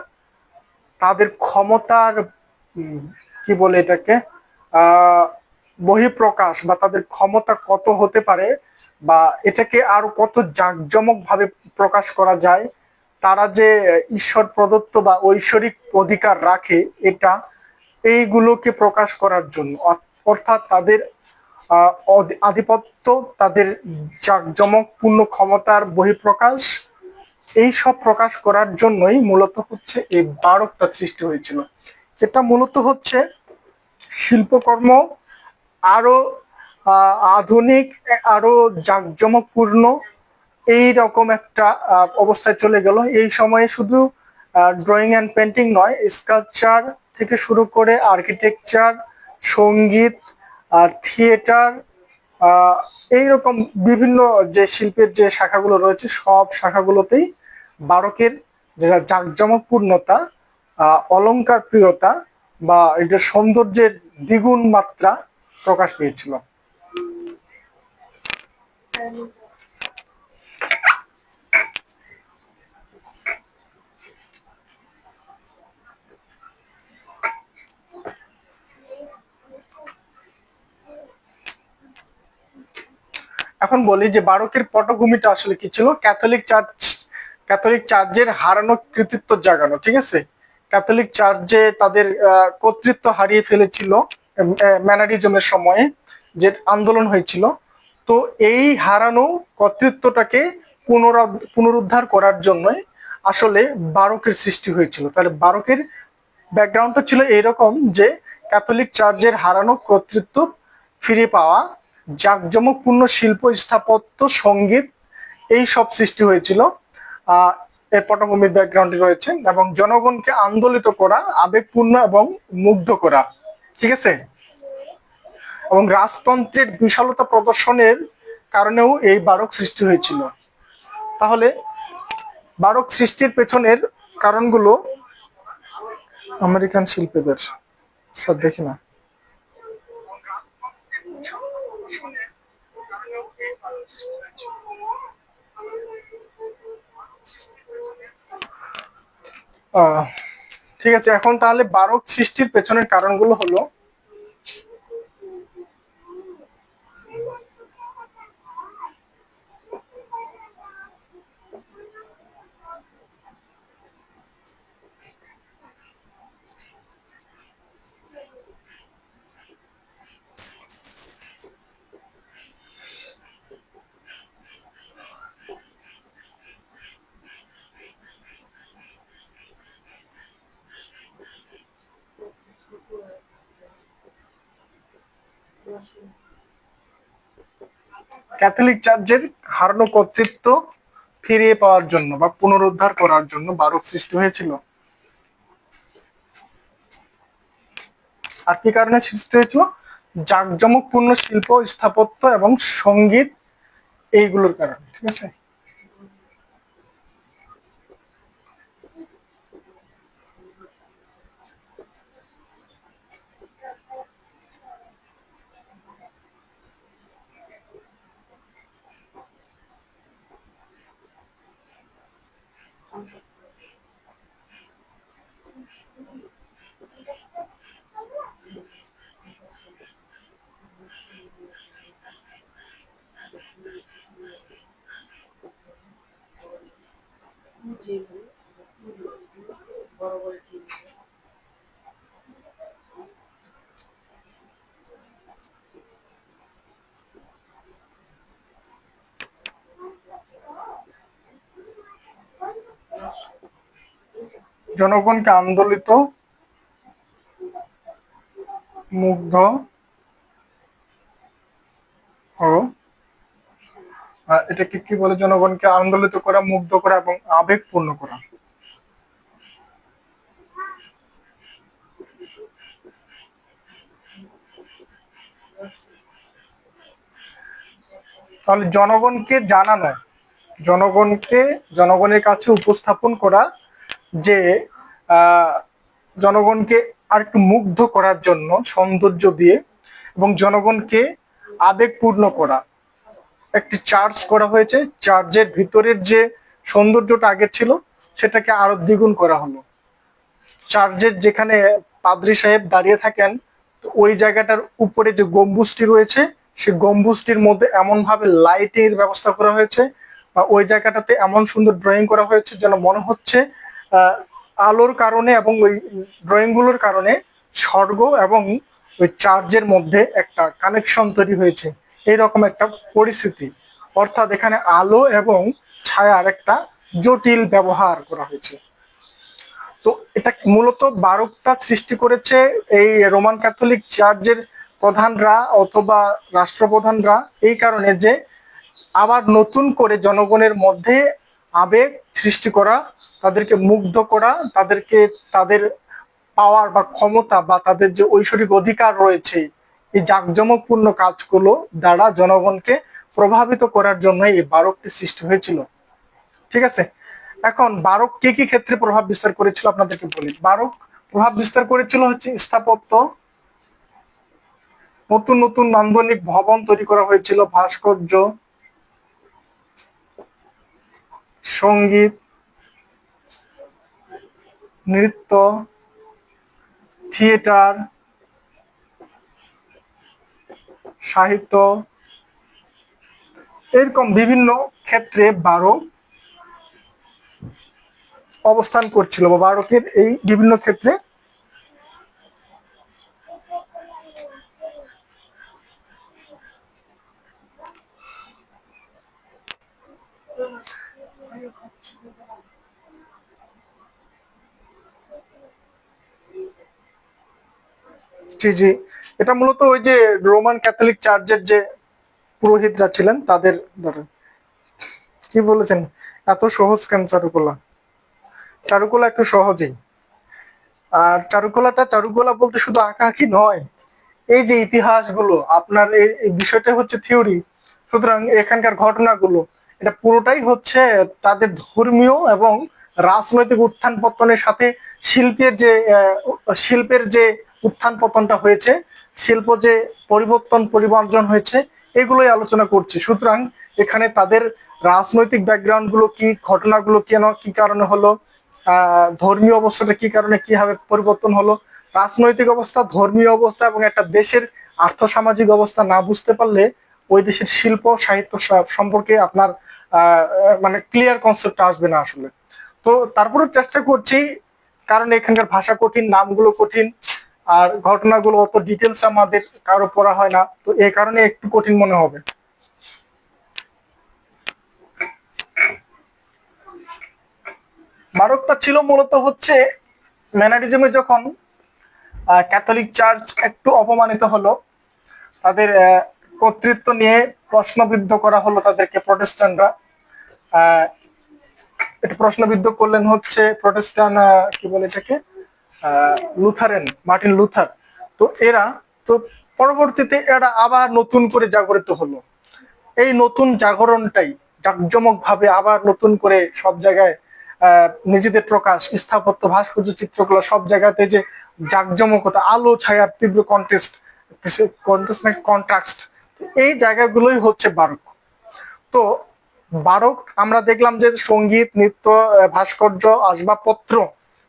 Speaker 1: তাদের ক্ষমতার কি বলে এটাকে, আহ বহিঃপ্রকাশ বা তাদের ক্ষমতা কত হতে পারে, বা এটাকে আরো কত জাঁকজমক ভাবে প্রকাশ করা যায়, তারা যে ঈশ্বর প্রদত্ত বা ঐশ্বরিক অধিকার রাখে, এটা এইগুলোকে প্রকাশ করার জন্য, অর্থাৎ তাদের আধিপত্য, তাদের জাঁকজমকপূর্ণ ক্ষমতার বহিঃপ্রকাশ, এই সব প্রকাশ করার জন্যই মূলত হচ্ছে এই বারকটা সৃষ্টি হয়েছিল। যেটা মূলত হচ্ছে শিল্পকর্ম আরো আধুনিক, আরো জাঁকজমকপূর্ণ এই রকম একটা অবস্থায় চলে গেল। এই সময়ে শুধু ড্রয়িং অ্যান্ড পেন্টিং নয়, স্কাল্পচার থেকে শুরু করে আর্কিটেকচার, সঙ্গীত, আর থিয়েটার, এইরকম বিভিন্ন যে শিল্পের যে শাখাগুলো রয়েছে, সব শাখাগুলোতেই বারকের যে জাঁকজমকপূর্ণতা, অলংকার প্রিয়তা বা এটা সৌন্দর্যের দ্বিগুণ মাত্রা প্রকাশ পেয়েছিল। এখন বলি যে বারকের পটভূমিটা আসলে কি ছিল। ক্যাথলিক চার্চের হারানো কৃতিত্ব জাগানো। ঠিক আছে, ক্যাথলিক চার্চ যে তাদের কর্তৃত্ব হারিয়ে ফেলেছিল ম্যানারিজমের সময়ে যে আন্দোলন হয়েছিল, তো এই হারানো কর্তৃত্বটাকে পুনরুদ্ধার করার জন্যই আসলে বারকের সৃষ্টি হয়েছিল। তাহলে বারকের ব্যাকগ্রাউন্ডটা ছিল এইরকম যে ক্যাথলিক চার্চের হারানো কর্তৃত্ব ফিরে পাওয়া, জাঁকজমকপূর্ণ শিল্প, স্থাপত্য, সঙ্গীত, এই সব সৃষ্টি হয়েছিল। আহ এর পটভূমির ব্যাকগ্রাউন্ডে রয়েছে, এবং জনগণকে আন্দোলিত করা, আবেগপূর্ণ এবং মুগ্ধ করা। ঠিক আছে, এবং রাজতন্ত্রের বিশালতা প্রদর্শনের কারণেও এই বারক সৃষ্টি হয়েছিল। তাহলে বারক সৃষ্টির পেছনের কারণগুলো আমেরিকান শিল্পীদের, স্যার দেখি না। আহ ঠিক আছে, এখন তাহলে বারক সৃষ্টির পেছনের কারণগুলো হলো, ক্যাথলিক চার্চের হারানো কর্তৃত্ব ফিরিয়ে পাওয়ার জন্য বা পুনরুদ্ধার করার জন্য বারক সৃষ্টি হয়েছিল। আর কি কারণে সৃষ্টি হয়েছিল? জাঁকজমকপূর্ণ শিল্প, স্থাপত্য এবং সঙ্গীত, এইগুলোর কারণে। ঠিক আছে, জনগণকে আন্দোলিত, মুগ্ধ ও এটাকে কি বলে, জনগণকে আন্দোলিত করা, মুগ্ধ করা এবং আবেগপূর্ণ করা। তাহলে জনগণকে জানানো, জনগণের কাছে উপস্থাপন করা যে জনগণকে আর একটু মুগ্ধ করার জন্য সৌন্দর্য দিয়ে এবং জনগণকে আবেগপূর্ণ করা। একটি চার্চ করা হয়েছে, চার্চের ভিতরের যে সৌন্দর্যটা আগে ছিল সেটাকে আরো দ্বিগুণ করা হলো। চার্চের যেখানে পাদ্রী সাহেব দাঁড়িয়ে থাকেন, তো ওই জায়গাটার উপরে যে গম্বুজটি রয়েছে সেই গম্বুজটির মধ্যে এমন ভাবে লাইটের ব্যবস্থা করা হয়েছে বা ওই জায়গাটাতে এমন সুন্দর ড্রয়িং করা হয়েছে যেন মনে হচ্ছে আলোর কারণে এবং ওই ড্রয়িং গুলোর কারণে স্বর্গ এবং ওই চার্চের মধ্যে একটা কানেকশন তৈরি হয়েছে, এইরকম একটা পরিস্থিতি। অর্থাৎ এখানে আলো এবং ছায়ার একটা জটিল ব্যবহার করা হয়েছে। তো এটা মূলত বারকটা সৃষ্টি করেছে এই রোমান ক্যাথলিক চার্চের প্রধানরা অথবা রাষ্ট্রপ্রধানরা, এই কারণে যে আবার নতুন করে জনগণের মধ্যে আবেগ সৃষ্টি করা, তাদেরকে মুগ্ধ করা, তাদেরকে তাদের পাওয়ার বা ক্ষমতা বা তাদের যে ঐশ্বরিক অধিকার রয়েছে এই জাঁকজমকপূর্ণ কাজগুলো দ্বারা জনগণকে প্রভাবিত করার জন্য এই বারকটি সৃষ্টি হয়েছিল। ঠিক আছে, এখন বারক কি কি ক্ষেত্রে প্রভাব বিস্তার করেছিল আপনাদেরকে বলি। বারক প্রভাব বিস্তার করেছিল হচ্ছে স্থাপত্য, নতুন নতুন নান্দনিক ভবন তৈরি করা হয়েছিল, ভাস্কর্য, সঙ্গীত, নৃত্য, থিয়েটার, সাহিত্য, এরকম বিভিন্ন ক্ষেত্রে বারক অবস্থান করছিল বা বারকের এই বিভিন্ন ক্ষেত্রে জি জি, এটা মূলত ওই যে রোমান ক্যাথলিক চার্চের যে পুরোহিতরা ছিলেন তাদের দ্বারা। কি বলেছেন, এত সহজ কেন চারুকলা? চারুকলা একটু সহজেই। আর চারুকলা বলতে শুধু আঁকাআঁকি নয়, এই যে ইতিহাসগুলো আপনার এই বিষয়টা হচ্ছে থিওরি, সুতরাং এখানকার ঘটনাগুলো এটা পুরোটাই হচ্ছে তাদের ধর্মীয় এবং রাজনৈতিক উত্থান পতনের সাথে শিল্পের যে উত্থান পতনটা হয়েছে, শিল্প যে পরিবর্তন হয়েছে, এগুলোই আলোচনা করছি। সুতরাং এখানে তাদের রাজনৈতিক ব্যাকগ্রাউন্ড গুলো কি, ঘটনাগুলো কেন কি কারণে হলো, ধর্মীয় অবস্থাটা কি কারণে কিভাবে পরিবর্তন হলো, রাজনৈতিক অবস্থা, ধর্মীয় অবস্থা এবং একটা দেশের আর্থসামাজিক অবস্থা না বুঝতে পারলে ওই দেশের শিল্প সাহিত্য সম্পর্কে আপনার মানে ক্লিয়ার কনসেপ্ট আসবে না আসলে। তো তারপরেও চেষ্টা করছি, কারণ এখানকার ভাষা কঠিন, নামগুলো কঠিন, আর ঘটনাগুলো অত ডিটেলস আমাদের কারো পড়া হয় না, তো এই কারণে একটু কঠিন মনে হবে। বারকটা ছিল মূলত হচ্ছে ম্যানারিজমে যখন ক্যাথলিক চার্চ একটু অপমানিত হলো, তাদের কর্তৃত্ব নিয়ে প্রশ্নবিদ্ধ করা হলো তাদেরকে প্রটেস্ট্যান্টরা। এটা প্রশ্নবিদ্ধ করলেন হচ্ছে প্রটেস্ট্যান্ট, কি বলে এটাকে, লুথারেন, মার্টিন লুথার। তো এরা, তো পরবর্তীতে এরা আবার নতুন করে জাগরিত হলো। এই নতুন জাগরণটাই জাঁকজমক ভাবে আবার নতুন করে সব জায়গায় নিজেদের প্রকাশ, স্থাপত্য, ভাস্কর্য, চিত্রকলা, সব জায়গাতে যে জাঁকজমকতা, আলো ছায়ার তীব্র কন্ট্রাস্ট, এই জায়গাগুলোই হচ্ছে বারক। তো বারক আমরা দেখলাম যে সঙ্গীত, নৃত্য, ভাস্কর্য, আসবাবপত্র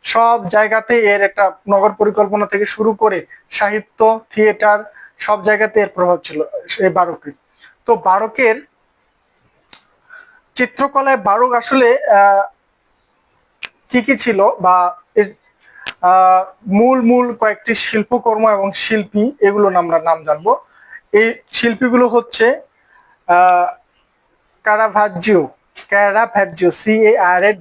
Speaker 1: সব জায়গাতে এর একটা নগর পরিকল্পনা থেকে শুরু করে সাহিত্য, থিয়েটার, সব জায়গাতে এর প্রভাব ছিল এই বারকের। তো বারকের চিত্রকলায় বারক আসলে কি কি ছিল বা এর মূল মূল কয়েকটি শিল্পকর্ম এবং শিল্পী এগুলো আমরা নাম জানবো। এই শিল্পীগুলো হচ্ছে কারাভাজ্জিও, ক্যারাভাজ্জিও, CARAVARO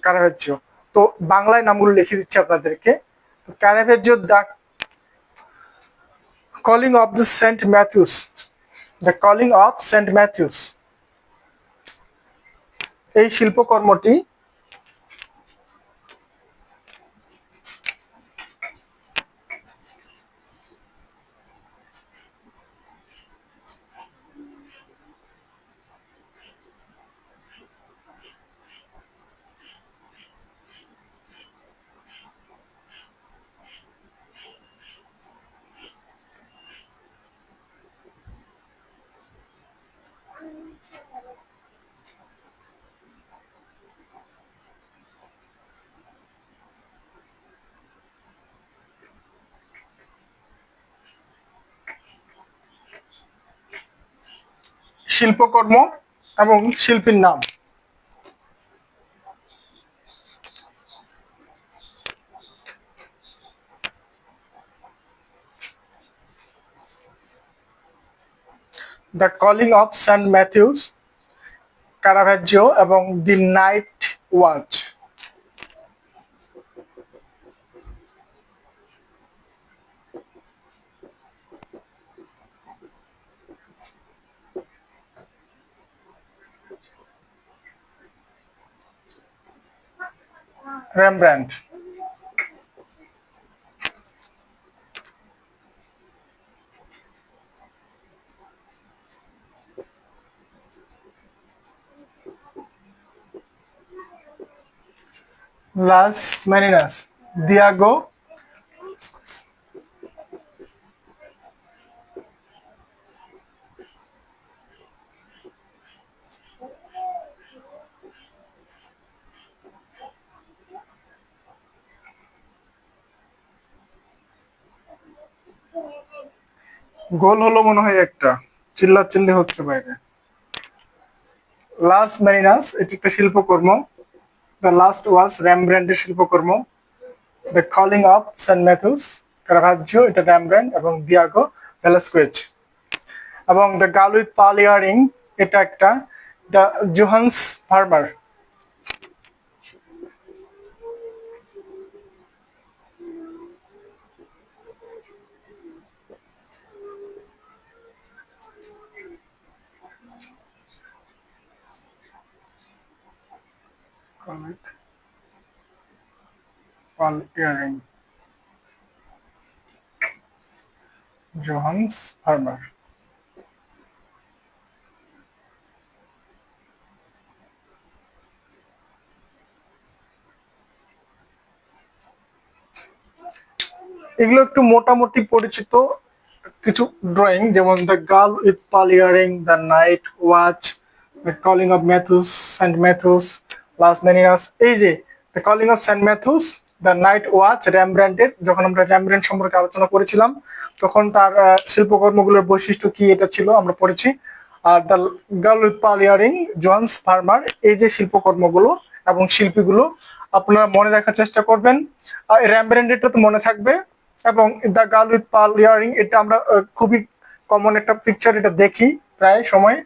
Speaker 1: কারাভাজ্জিও। তো বাংলায় নামগুলো লিখে দিচ্ছি আপনাদেরকে। তো Caravaggio the calling of the Saint Matthews, the calling of Saint Matthews, এই শিল্পকর্মটি শিল্পকর্ম এবং শিল্পীর নাম। The calling of Saint Matthews, Caravaggio এবং the night watch. Rembrandt. Las Meninas, Diego, গোল হলো মনে হয় একটা, চিল্লাচিল্লি হচ্ছে বাইরে। লাস ম্যারিনাস এটি একটা শিল্পকর্ম। দ্য লাস্ট ওয়াজ র্যামব্র্যান্ডের শিল্পকর্ম। The calling of Saint Matthews, Caravaggio, এটা র্যামব্র্যান্ড এবং দিয়াগো ভেলাস্কুয়েজ। এবং the girl with pearl earring, এটা একটা, the Johannes Vermeer. Pearl earring, Johannes Vermeer. এগুলো একটু মোটামুটি পরিচিত কিছু ড্রয়িং, যেমন the girl with pearl earring, the night watch, the calling of Matthews, Saint Matthews, Las Meninas. এই যে the calling of Saint Matthews, the night watch র্যামব্র্যান্ডের, যখন আমরা র্যামব্র্যান্ড সম্পর্কে আলোচনা করেছিলাম তখন তার শিল্পকর্মগুলোর বৈশিষ্ট্য কি এটা ছিল আমরা পড়েছি। আর the girl with pearl earring, Johannes Vermeer, এই যে শিল্পকর্মগুলো এবং শিল্পীগুলো আপনারা মনে রাখার চেষ্টা করবেন। র্যামব্র্যান্ডেরটা তো মনে থাকবে। এবং the girl with pearl earring, এটা আমরা খুবই কমন একটা পিকচার, এটা দেখি প্রায় সময়।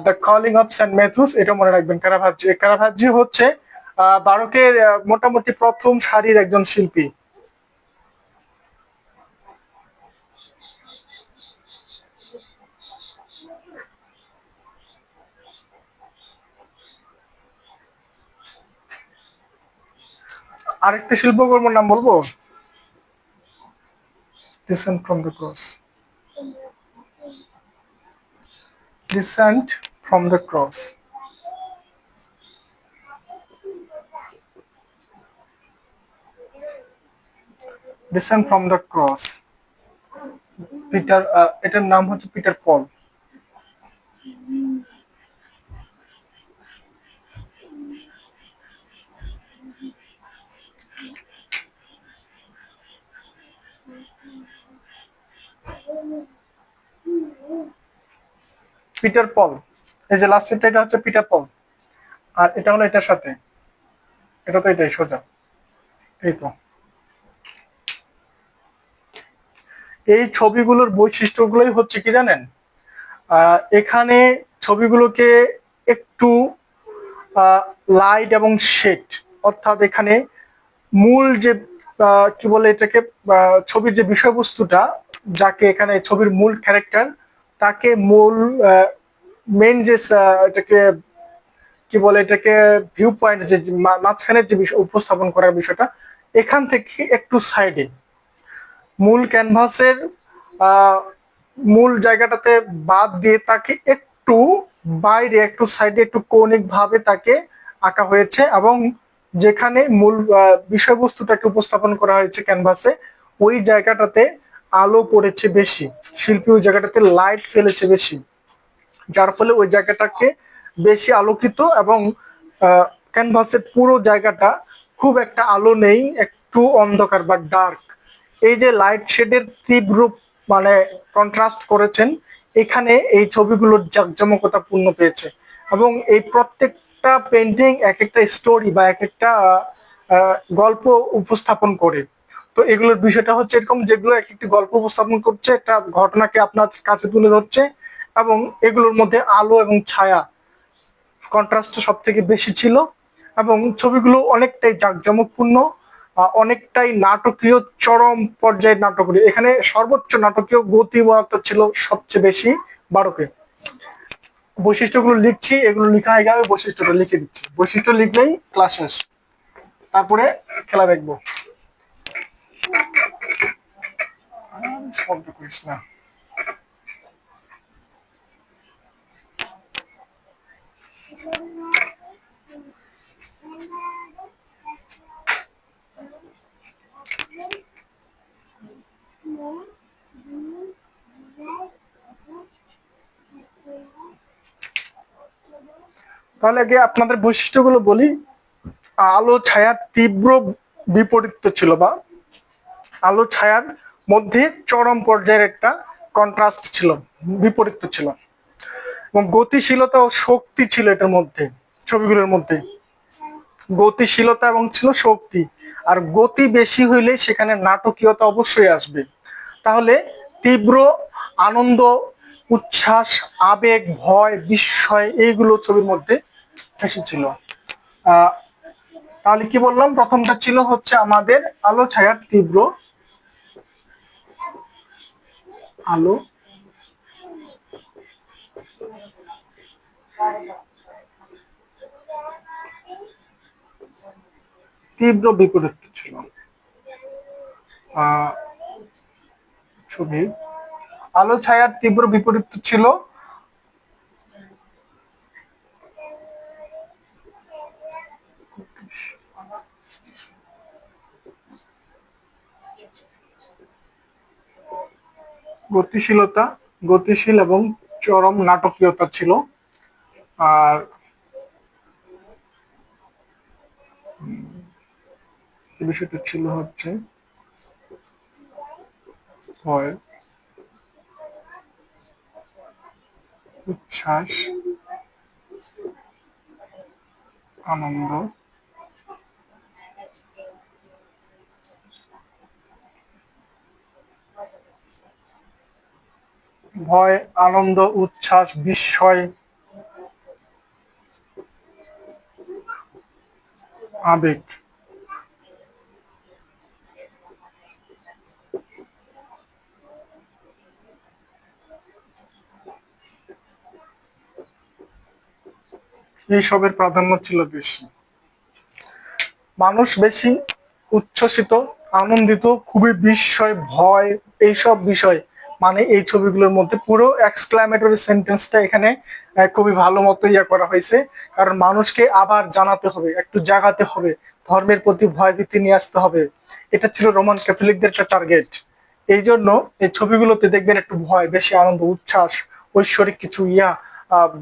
Speaker 1: The calling of Saint Matthews, এটা মনে রাখবেন। কারাভাজ্জি, কারাভাজ্জি হচ্ছে বারোকের মোটামুটি প্রথম সারির একজন শিল্পী। আরেকটা শিল্পকর্মের নাম বলবো, descent from the cross, descent from the cross. Descent from the cross, Peter, এটার নাম হচ্ছে পিটার পল। পিটার পল, এই যে লাস্টেরটা এটা হচ্ছে পিটার পল, আর এটা হলো এটার সাথে, এটা তো এটাই সোজা। এই তো এই ছবিগুলোর বৈশিষ্ট্যগুলোই হচ্ছে কি জানেন, এখানে ছবিগুলোকে একটু লাইট এবং শেড, অর্থাৎ এখানে মূল যে কি বলে এটাকে, ছবির যে বিষয়বস্তুটা, যাকে এখানে ছবির মূল ক্যারেক্টার, তাকে মূল মেন যে এটাকে কি বলে এটাকে ভিউ পয়েন্ট, যে মাঝখানের যে বিষয় উপস্থাপন করার বিষয়টা, এখান থেকে একটু সাইডে মূল ক্যানভাসের মূল জায়গাটাতে বাদ দিয়ে তাকে একটু বাইরে, একটু সাইডে, একটু কৌণিক ভাবে তাকে আঁকা হয়েছে, এবং যেখানে মূল বিষয়বস্তুটাকে উপস্থাপন করা হয়েছে ক্যানভাসে, ওই জায়গাটাতে আলো পড়েছে বেশি, শিল্পী ওই জায়গাটাতে লাইট ফেলেছে বেশি, যার ফলে ওই জায়গাটাকে বেশি আলোকিত, এবং ক্যানভাসের পুরো জায়গাটা খুব একটা আলো নেই, একটু অন্ধকার বা ডার্ক। এই যে লাইট শেডের তীব্র মানে কন্ট্রাস্ট করেছেন, এখানে এই ছবিগুলোর জাঁকজমকতা পূর্ণ পেয়েছে, এবং এই প্রত্যেকটা পেন্টিং এক একটা স্টোরি বা এক একটা গল্প উপস্থাপন করে। তো এগুলোর বিষয়টা হচ্ছে এরকম, যেগুলো এক একটি গল্প উপস্থাপন করছে, একটা ঘটনাকে আপনার কাছে তুলে ধরছে, এবং এগুলোর মধ্যে আলো এবং ছায়া কন্ট্রাস্ট সব থেকে বেশি ছিল, এবং ছবিগুলো অনেকটাই জাঁকজমকপূর্ণ, অনেকটাই নাটকীয়, চরম পর্যায়ের নাটকীয়। এখানে সর্বোচ্চ নাটকীয় গতিময়তা ছিল সবচেয়ে বেশি 12কে। বৈশিষ্ট্যগুলো লিখছি, এগুলো লেখা হয়ে গেলে বৈশিষ্ট্যটা লিখে দিচ্ছি, বৈশিষ্ট্য লিখলেই ক্লাস শেষ, তারপরে খেলা দেখবো। শব্দ করিস না। তাহলে আগে আপনাদের বৈশিষ্ট্যগুলো বলি। আলো ছায়ার তীব্র বিপরীত ছিল, বা আলো ছায়ার মধ্যে চরম পর্যায়ের একটা কন্ট্রাস্ট ছিল, বিপরীত ছিল, এবং গতিশীলতা ও শক্তি ছিল এটার মধ্যে, ছবিগুলোর মধ্যে গতিশীলতা এবং ছিল শক্তি। আর গতি বেশি হইলে সেখানে নাটকীয়তা অবশ্যই আসবে। তাহলে তীব্র আনন্দ, উচ্ছ্বাস, আবেগ, ভয়, বিস্ময়, এইগুলো ছবির মধ্যে এসেছিল। তাহলে কি বললাম, প্রথমটা ছিল হচ্ছে আমাদের আলো ছায়ার তীব্র, আলো তীব্র বিপরীত ছিল ছবি, আলো ছায়ার তীব্র বিপরীত ছিল গতিশীলতা, গতিশীল এবং চরম নাটকীয়তা ছিল। আর বিষয়টা ছিল হচ্ছে ভয়, উচ্ছ্বাস, আনন্দ, ভয়, আনন্দ, উচ্ছ্বাস, বিস্ময়, আবেগ। এইসবের প্রাধান্য ছিল বেশি, মানুষ বেশি উচ্ছ্বসিত, আনন্দিত, খুবই বিস্ময়, ভয়, এইসব বিষয় মানে এই ছবিগুলোর মধ্যে পুরো এক্সক্লামেটরি সেন্টেন্সটা এখানে খুবই ভালো মতো ইয়া করা হয়েছে, কারণ মানুষকে আবার জানাতে হবে, একটু জাগাতে হবে, ধর্মের প্রতি ভয়ভীতি নিয়ে আসতে হবে। এটা ছিল রোমান ক্যাথলিকদের একটা টার্গেট। এই জন্য এই ছবিগুলোতে দেখবেন একটু ভয়, বেশি আনন্দ, উচ্ছ্বাস, ঐশ্বরিক কিছু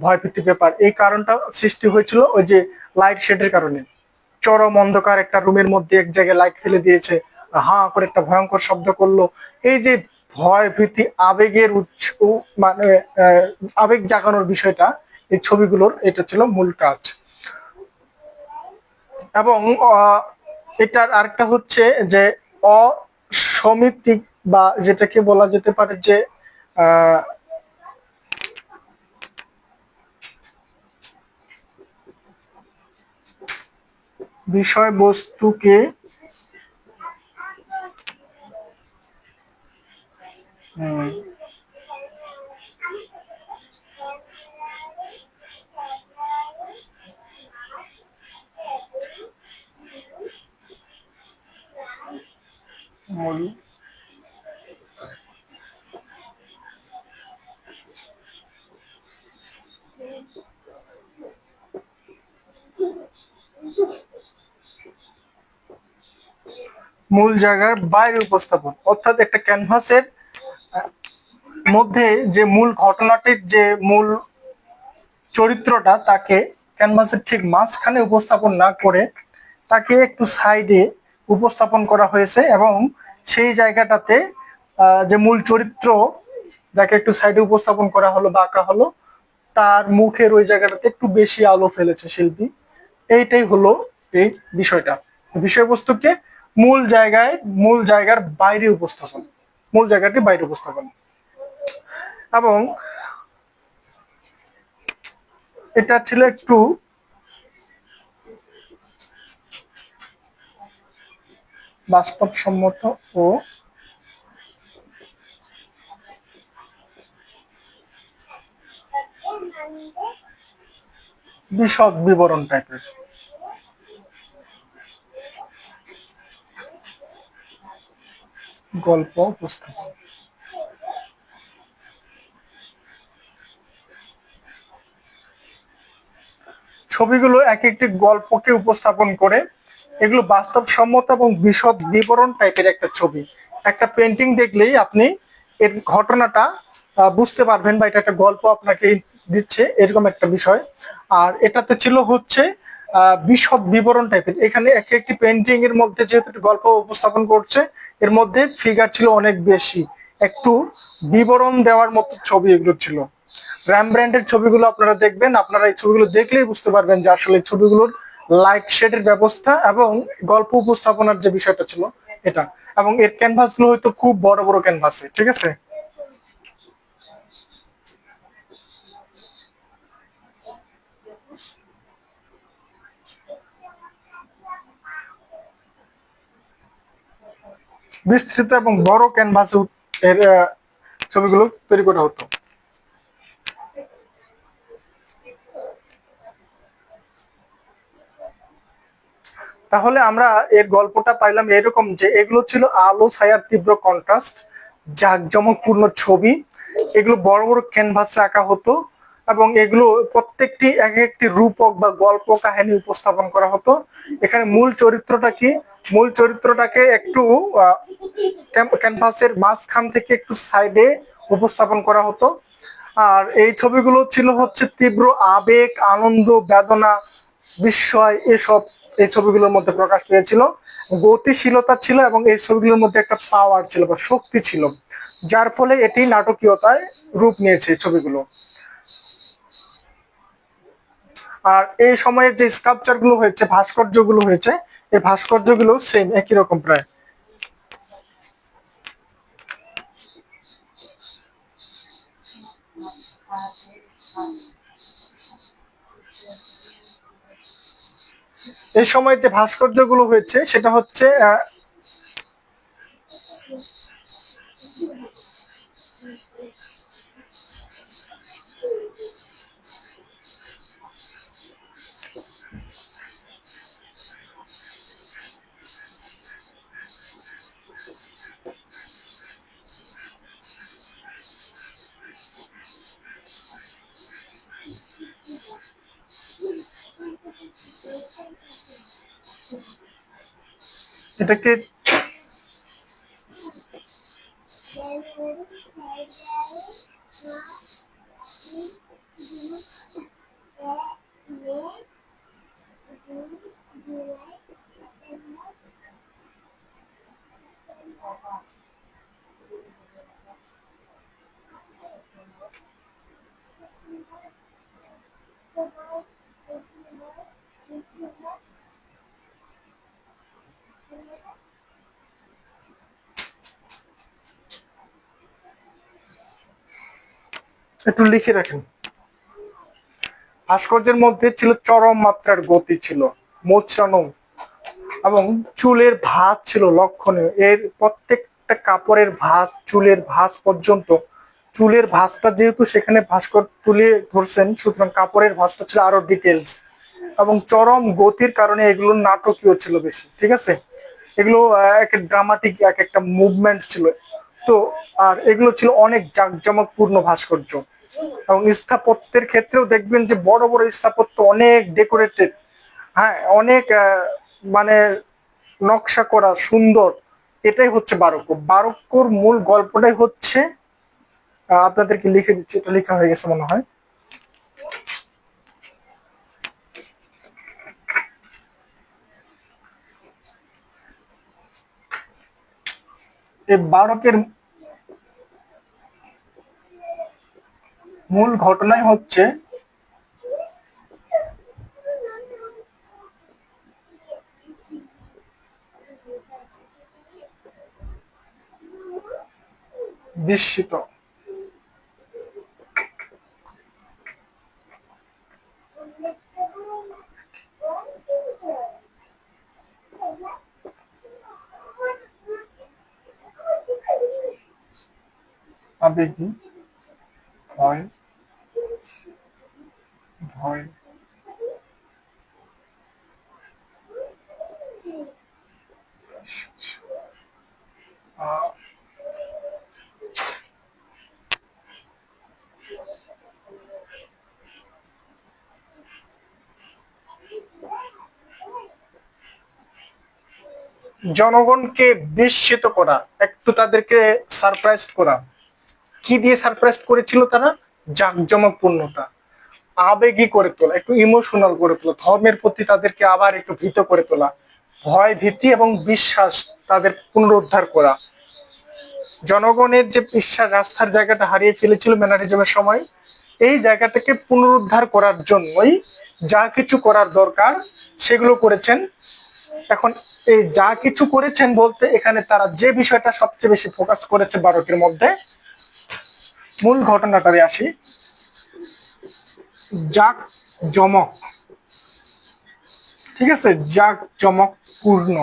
Speaker 1: ভয়ভীতি ব্যাপার, এই কারণটা সৃষ্টি হয়েছিল ওই যে লাইট শেডের কারণে। চরম অন্ধকার একটা রুমের মধ্যে এক জায়গায় লাইট ফেলে দিয়েছে, হাঁ করে একটা ভয়ঙ্কর শব্দ করলো, এই যে ভয় ভীতি, আবেগের মানে আবেগ জাগানোর বিষয়টা, এই ছবিগুলোর এটা ছিল মূল কাজ। এবং এটার আরেকটা হচ্ছে যে অসমিতিক বা যেটাকে বলা যেতে পারে যে বিষয়বস্তুকে মূল মূল জায়গার বাইরে উপস্থাপন, অর্থাৎ একটা ক্যানভাসের মধ্যে যে মূল ঘটনাটির যে মূল চরিত্রটা তাকে ক্যানভাসের ঠিক মাঝখানে উপস্থাপন না করে তাকে একটু সাইডে উপস্থাপন করা হয়েছে, এবং সেই জায়গাটাতে যে মূল চরিত্র যাকে একটু সাইডে উপস্থাপন করা হলো বা আঁকা হলো, তার মুখের ওই জায়গাটাতে একটু বেশি আলো ফেলেছে শিল্পী। এইটাই হলো এই বিষয়টা, বিষয়বস্তুকে মূল জায়গার বাইরে উপস্থাপন, মূল জায়গাটি বাইরে উপস্থাপন। এবং এটা ছিল একটু বাস্তবসম্মত ও বিশদ বিবরণ টাইপের গল্প উপস্থাপন। ছবিগুলো এক একটি গল্পকে উপস্থাপন করে, এগুলো বাস্তবসম্মত এবং বিশদ বিবরণ টাইপের একটা ছবি। একটা পেন্টিং দেখলেই আপনি এর ঘটনাটা বুঝতে পারবেন, বা এটা একটা গল্প আপনাকে দিচ্ছে এরকম একটা বিষয়। আর এটাতে ছিল হচ্ছে বিশদ বিবরণ টাইপের, এখানে এক একটি পেন্টিং এর মধ্যে যেহেতু গল্প উপস্থাপন করছে, এর মধ্যে ফিগার ছিল অনেক বেশি, একটু বিবরণ দেওয়ার মতো ছবি এগুলো ছিল। র্যামব্র্যান্ডের ছবিগুলো আপনারা দেখবেন, আপনারা এই ছবিগুলো দেখলেই বুঝতে পারবেন যে আসলে ছবিগুলোর লাইট শেডের ব্যবস্থা এবং গল্প উপস্থাপনার যে বিষয়টা ছিল এটা। এবং এর ক্যানভাস গুলো হয়তো খুব বড় বড় ক্যানভাসে, ঠিক আছে। বিস্তৃত এবং বড় ক্যানভাসে এর ছবিগুলো তৈরি করা হতো। তাহলে আমরা এর গল্পটা পাইলাম এরকম যে এগুলো ছিল আলো ছায়ার তীব্র কন্ট্রাস্ট, জাঁকজমকপূর্ণ ছবি, এগুলো বড় বড় ক্যানভাসে আঁকা হতো, এবং এগুলো প্রত্যেকটি এক একটি রূপক বা গল্প কাহিনী উপস্থাপন করা হতো। এখানে মূল চরিত্রটা কি, মূল চরিত্রটাকে একটু ক্যানভাসের মাঝখান থেকে একটু সাইডে উপস্থাপন করা হতো। আর এই ছবিগুলো ছিল হচ্ছে তীব্র আবেগ, আনন্দ, বেদনা, বিস্ময়, এসব এই ছবিগুলোর মধ্যে প্রকাশ পেয়েছিল। গতিশীলতা ছিল এবং এই ছবিগুলোর মধ্যে একটা পাওয়ার ছিল বা শক্তি ছিল, যার ফলে এটি নাটকীয়তায় রূপ নিয়েছে ছবিগুলো। আর এই সময়ে যে স্কাল্পচার গুলো হয়েছে, ভাস্কর্য গুলো হয়েছে, এই ভাস্কর্য গুলো সেম একই রকম প্রায়। এই সময় যে ভাস্কর্য গুলো হয়েছে সেটা হচ্ছে এটাকে একটু লিখে রাখেন। ভাস্কর্যের মধ্যে ছিল চরম মাত্রার গতি, ছিল মোচড়ানো, এবং চুলের ভাঁজ ছিল লক্ষণীয়। এর প্রত্যেকটা কাপড়ের ভাঁজ, চুলের ভাঁজ পর্যন্ত, চুলের ভাঁজটা যেহেতু সেখানে ভাস্কর তুলে ধরছেন, সুতরাং কাপড়ের ভাঁজটা ছিল আরো ডিটেলস, এবং চরম গতির কারণে এগুলো নাটকীয় ছিল বেশি। ঠিক আছে, এগুলো এক ড্রামাটিক, এক একটা মুভমেন্ট ছিল। তো আর এগুলো ছিল অনেক জাঁকজমকপূর্ণ ভাস্কর্য। এবং স্থাপত্যের ক্ষেত্রেও দেখবেন যে বড় বড় স্থাপত্য অনেক ডেকোরেটেড, হ্যাঁ, অনেক মানে নকশা করা সুন্দর। এটাই হচ্ছে বারোক্কো। বারোক্কোর মূল গল্পটাই হচ্ছে, আপনাদেরকে লিখে দিচ্ছি, এটা লেখা হয়ে গেছে মনে হয়। এই বারোকের মূল ঘটনাই হচ্ছে বিস্মিত। আবেগী, ভয়, ভয়, আহ, জনগণকে বিস্মিত করা, একটু তাদেরকে সারপ্রাইজ করা। কি দিয়ে সারপ্রাইজ করেছিল তারা? জাঁকজমকপূর্ণতা, আবেগী করে তোলা, একটু ইমোশনাল করে তোলা, ধর্মের প্রতি তাদেরকে আবার একটু ভীত করে তোলা, ভয় ভীতি এবং বিশ্বাস তাদের পুনরুদ্ধার করা। জনগণের যে বিশ্বাস আস্থার জায়গাটা হারিয়ে ফেলেছিল ম্যানারিজমের সময়, এই জায়গাটাকে পুনরুদ্ধার করার জন্যই যা কিছু করার দরকার সেগুলো করেছেন। এখন এই যা কিছু করেছেন বলতে এখানে তারা যে বিষয়টা সবচেয়ে বেশি ফোকাস করেছে বারোকের মধ্যে, মূল ঘটনাটারে আসি। জাক জমক, ঠিক আছে, জাক জমক পূর্ণ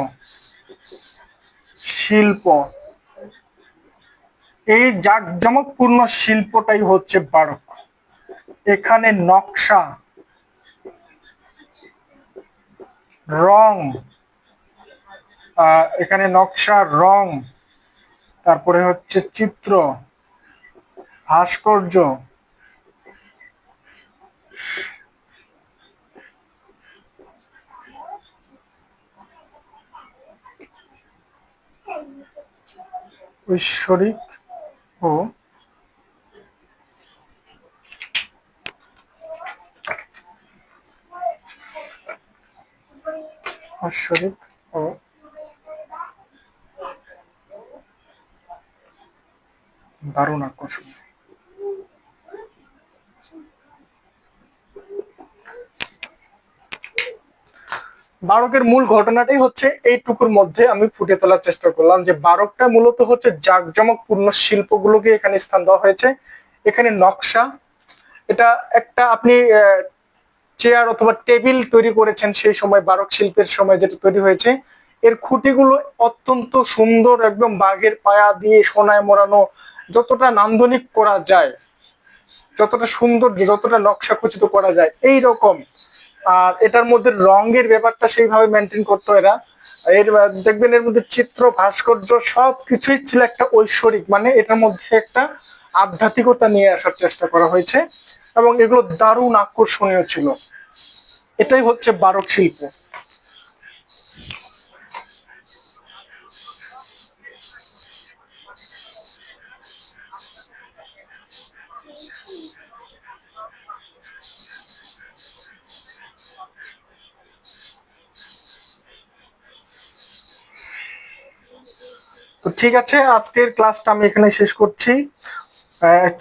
Speaker 1: শিল্প, এই জাঁকজমকপূর্ণ শিল্পটাই হচ্ছে বারোক। এখানে নকশা, রং, এখানে নকশা, রং, তারপরে হচ্ছে চিত্র, ভাস্কর্য, ঐশ্বরিক ও ঐশ্বরিক ও দারুণ আকর্ষণীয়। বারোকের মূল ঘটনাটাই হচ্ছে এইটুকুর মধ্যে আমি ফুটিয়ে তোলার চেষ্টা করলাম, যে বারোকটা মূলত হচ্ছে জাঁকজমকপূর্ণ শিল্পগুলোকে এখানে স্থান দেওয়া হয়েছে। এখানে নকশা, এটা একটা আপনি চেয়ার অথবা টেবিল তৈরি করেছেন সেই সময়, বারোক শিল্পের সময় যেটা তৈরি হয়েছে, এর খুঁটিগুলো অত্যন্ত সুন্দর, একদম বাঘের পায়া দিয়ে সোনায় মোড়ানো, যতটা নান্দনিক করা যায়, যতটা সুন্দর, যতটা নকশা খচিত করা যায় এই রকম। আর এটার মধ্যে রঙের ব্যাপারটা সেইভাবে মেনটেন করতো এরা। এর দেখবেন এর মধ্যে চিত্র, ভাস্কর্য সবকিছুই ছিল একটা ঐশ্বরিক, মানে এটার মধ্যে একটা আধ্যাত্মিকতা নিয়ে আসার চেষ্টা করা হয়েছে, এবং এগুলো দারুণ আকর্ষণীয় ছিল। এটাই হচ্ছে বারোক শিল্প। তো ঠিক আছে, আজকের ক্লাসটা আমি এখানে শেষ করছি।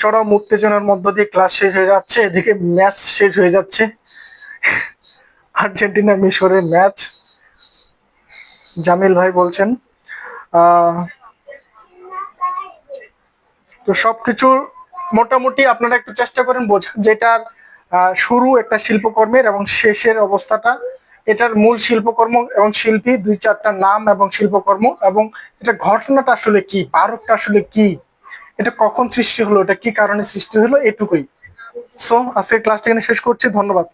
Speaker 1: চরম উত্তেজনার মধ্য দিয়ে ক্লাস শেষ হয়ে যাচ্ছে, এদিকে ম্যাচ শেষ হয়ে যাচ্ছে, আর্জেন্টিনা মিশরের ম্যাচ। জামিল ভাই বলছেন আহ, তো সবকিছু মোটামুটি আপনারা একটু চেষ্টা করেন বোঝার, যেটার শুরু একটা শিল্পকর্মের এবং শেষের অবস্থাটা, এটার মূল শিল্পকর্ম এবং শিল্পী, দুই চারটা নাম এবং শিল্পকর্ম, এবং এটা ঘটনাটা আসলে কি, বারকটা আসলে কি, এটা কখন সৃষ্টি হলো, এটা কি কারণে সৃষ্টি হলো, এটুকুই। সো আজকে ক্লাসটা এখানে শেষ করছি, ধন্যবাদ।